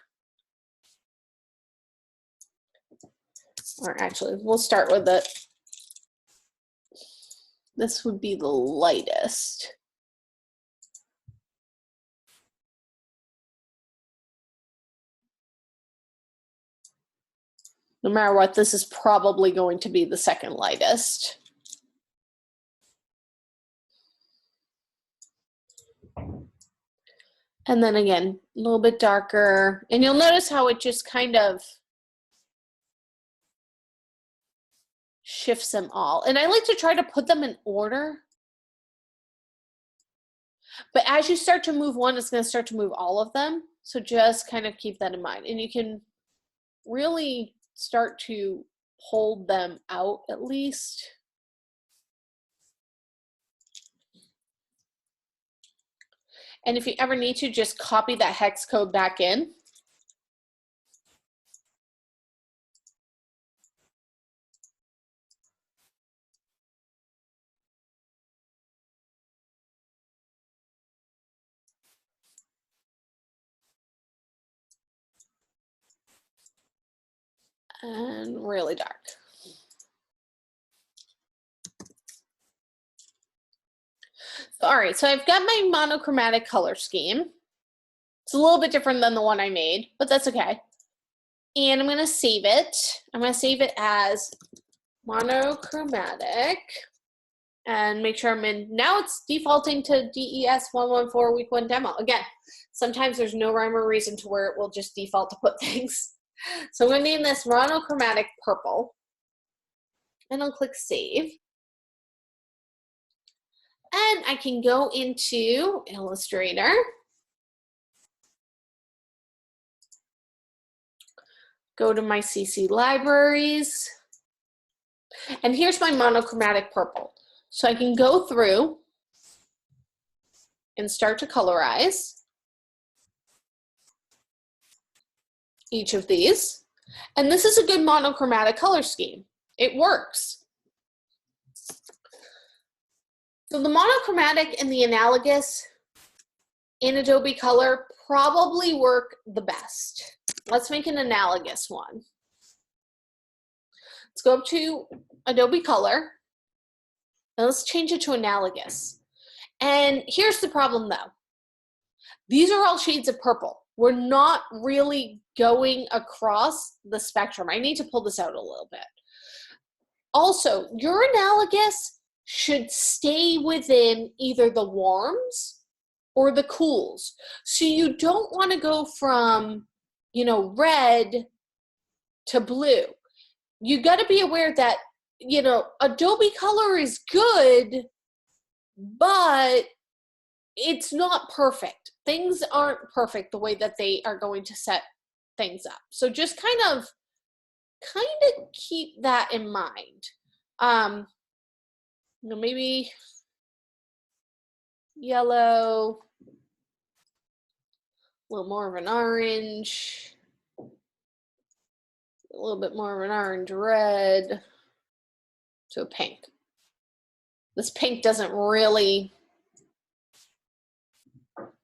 Or actually, we'll start with it. This would be the lightest. No matter what, this is probably going to be the second lightest. And then again, a little bit darker. And you'll notice how it just kind of shifts them all. And I like to try to put them in order. But as you start to move one, it's going to start to move all of them. So just kind of keep that in mind. And you can really start to hold them out at least. And if you ever need to, just copy that hex code back in. And really dark. All right, so I've got my monochromatic color scheme. It's a little bit different than the one I made, but that's okay. And I'm gonna save it. I'm gonna save it as monochromatic and make sure I'm in. Now it's defaulting to DES 114 week 1 demo. Again, sometimes there's no rhyme or reason to where it will just default to put things. So I'm gonna name this monochromatic purple and I'll click save. And I can go into Illustrator. Go to my CC libraries. And here's my monochromatic purple. So I can go through and start to colorize each of these. And this is a good monochromatic color scheme. It works. So the monochromatic and the analogous in Adobe Color probably work the best. Let's make an analogous one. Let's go up to Adobe Color and let's change it to analogous. And here's the problem though. These are all shades of purple. We're not really going across the spectrum. I need to pull this out a little bit. Also, your analogous should stay within either the warms or the cools. So you don't want to go from, you know, red to blue. You got to be aware that, you know, Adobe Color is good, but it's not perfect. Things aren't perfect the way that they are going to set things up. So just kind of keep that in mind. You know, maybe yellow, a little more of an orange, a little bit more of an orange red, to a pink. This pink doesn't really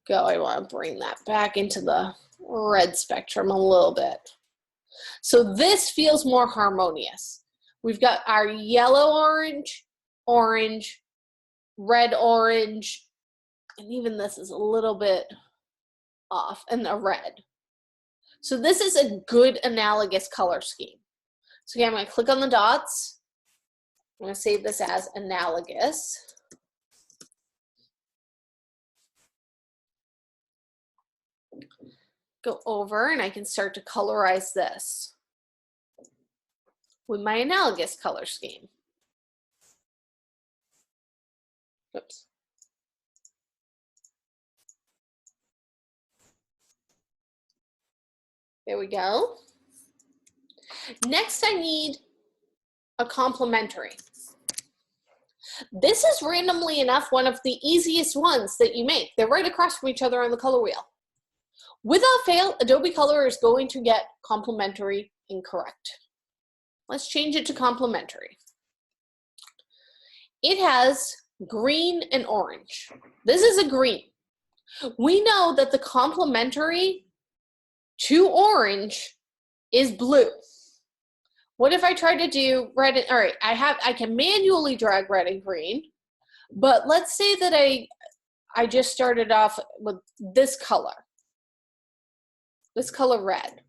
go. I want to bring that back into the red spectrum a little bit. So this feels more harmonious. We've got our yellow orange, orange, red orange, and even this is a little bit off, and a red. So this is a good analogous color scheme. So again, I'm going to click on the dots. I'm going to save this as analogous. Go over and I can start to colorize this with my analogous color scheme. Oops. There we go. Next, I need a complementary. This is randomly enough one of the easiest ones that you make. They're right across from each other on the color wheel. Without fail, Adobe Color is going to get complementary incorrect. Let's change it to complementary. It has green and orange. This is a green. We know that the complementary to orange is blue. What if I try to do red and, all right, I can manually drag red and green, but let's say that I just started off with this color red.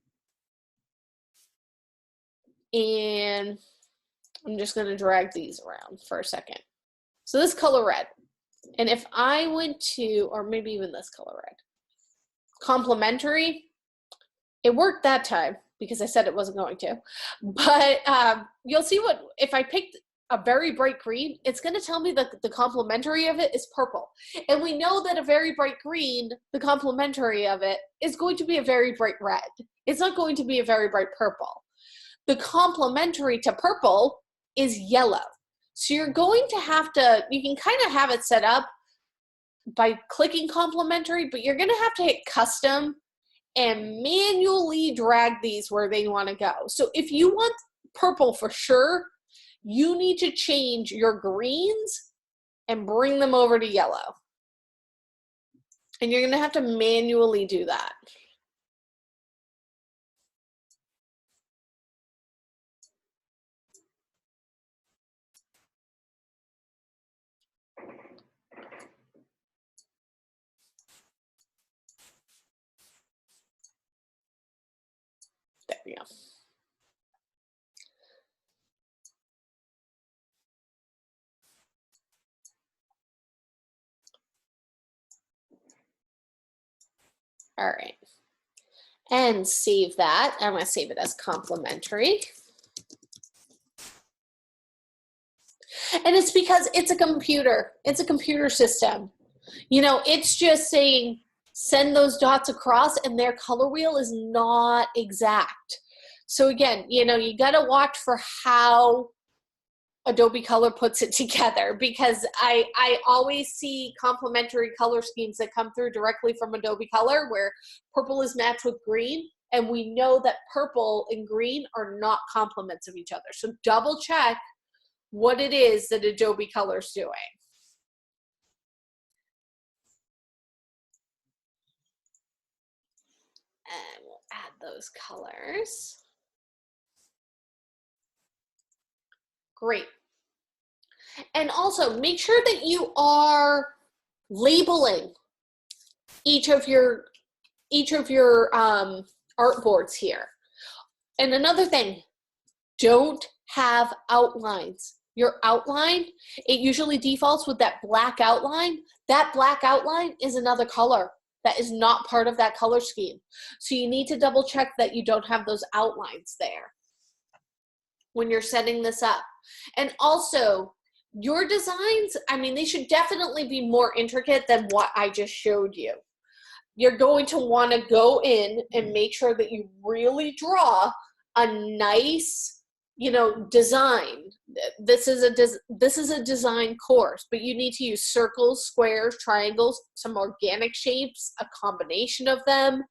And I'm just going to drag these around for a second. So this color red. And if I went to, or maybe even this color red, complementary, it worked that time because I said it wasn't going to. But you'll see what, if I picked a very bright green, it's going to tell me that the complementary of it is purple. And we know that a very bright green, the complementary of it, is going to be a very bright red. It's not going to be a very bright purple. The complementary to purple is yellow. So you're going to have to, you can kind of have it set up by clicking complementary, but you're going to have to hit custom and manually drag these where they want to go. So if you want purple for sure, you need to change your greens and bring them over to yellow. And you're going to have to manually do that. There we go. All right. And save that. I'm going to save it as complementary. And it's because it's a computer. It's a computer system. You know, it's just saying send those dots across, and their color wheel is not exact. So again, you know, you got to watch for how Adobe Color puts it together, because I always see complementary color schemes that come through directly from Adobe Color where purple is matched with green, and we know that purple and green are not complements of each other. So double check what it is that Adobe Color is doing. And we'll add those colors. Great. And also make sure that you are labeling each of your artboards here. And another thing, don't have outlines. Your outline, it usually defaults with that black outline. That black outline is another color that is not part of that color scheme. So you need to double check that you don't have those outlines there. when you're setting this up. And also, your designs, I mean, they should definitely be more intricate than what I just showed you. You're going to want to go in and make sure that you really draw a nice, you know, design. This is a design course, but you need to use circles, squares, triangles, some organic shapes, a combination of them.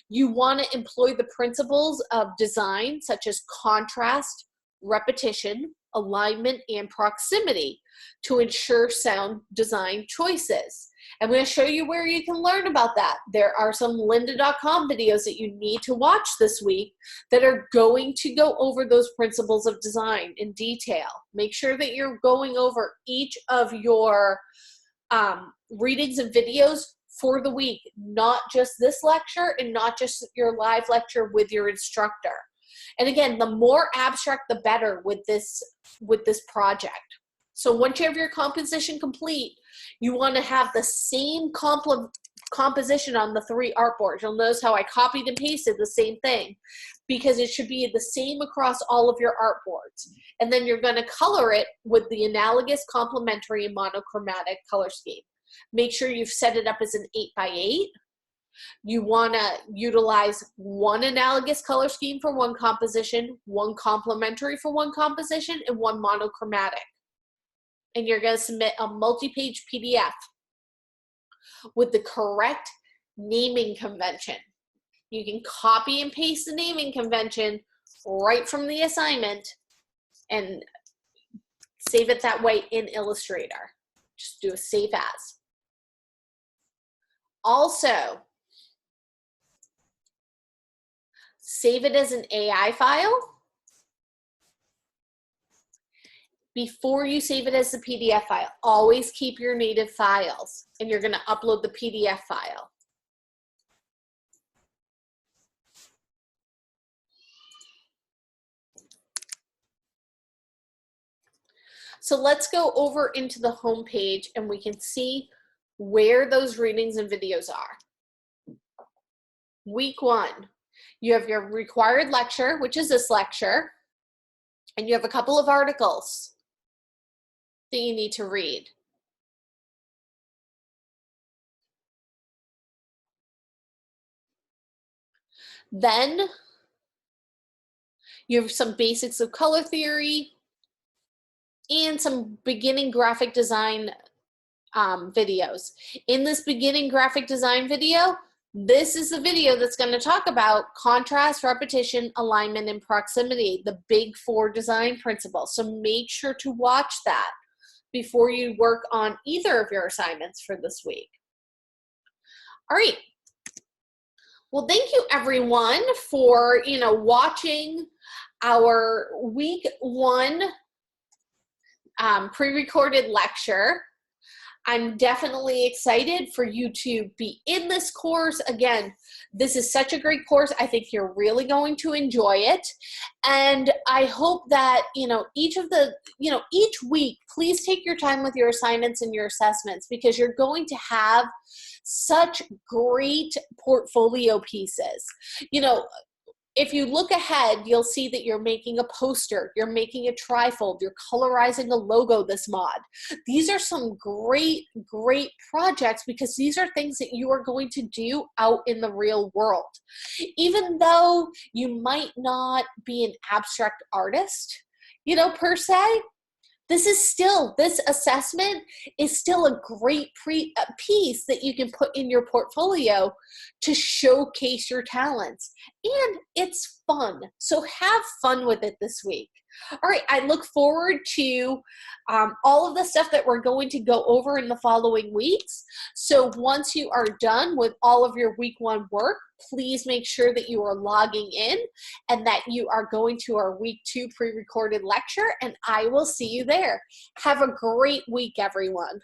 You want to employ the principles of design, such as contrast, repetition, alignment, and proximity to ensure sound design choices. I'm going to show you where you can learn about that. There are some lynda.com videos that you need to watch this week that are going to go over those principles of design in detail. Make sure that you're going over each of your readings and videos for the week, not just this lecture and not just your live lecture with your instructor. And again, the more abstract, the better with this project. So once you have your composition complete, you want to have the same composition on the 3 artboards. You'll notice how I copied and pasted the same thing because it should be the same across all of your artboards. And then you're going to color it with the analogous, complementary, and monochromatic color scheme. Make sure you've set it up as an 8x8. You want to utilize 1 analogous color scheme for 1 composition, 1 complementary for 1 composition, and 1 monochromatic. And you're going to submit a multi-page PDF with the correct naming convention. You can copy and paste the naming convention right from the assignment and save it that way in Illustrator. Just do a save as. Also, save it as an AI file before you save it as a PDF file. Always keep your native files, and you're going to upload the PDF file. So let's go over into the home page and we can see where those readings and videos are. Week 1, you have your required lecture, which is this lecture, and you have a couple of articles that you need to read. Then you have some basics of color theory and some beginning graphic design videos. In this beginning graphic design video, this is the video that's going to talk about contrast, repetition, alignment, and proximity, the big 4 design principles. So make sure to watch that before you work on either of your assignments for this week. All right. Well, thank you everyone for, watching our week 1 pre-recorded lecture. I'm definitely excited for you to be in this course. Again, this is such a great course. I think you're really going to enjoy it. And I hope that, each week, please take your time with your assignments and your assessments because you're going to have such great portfolio pieces. If you look ahead, you'll see that you're making a poster, you're making a trifold, you're colorizing a logo this mod. These are some great, great projects because these are things that you are going to do out in the real world. Even though you might not be an abstract artist, per se, this assessment is still a great piece that you can put in your portfolio to showcase your talents. And it's fun. So have fun with it this week. All right, I look forward to all of the stuff that we're going to go over in the following weeks. So once you are done with all of your week 1 work, please make sure that you are logging in and that you are going to our week 2 pre-recorded lecture, and I will see you there. Have a great week, everyone.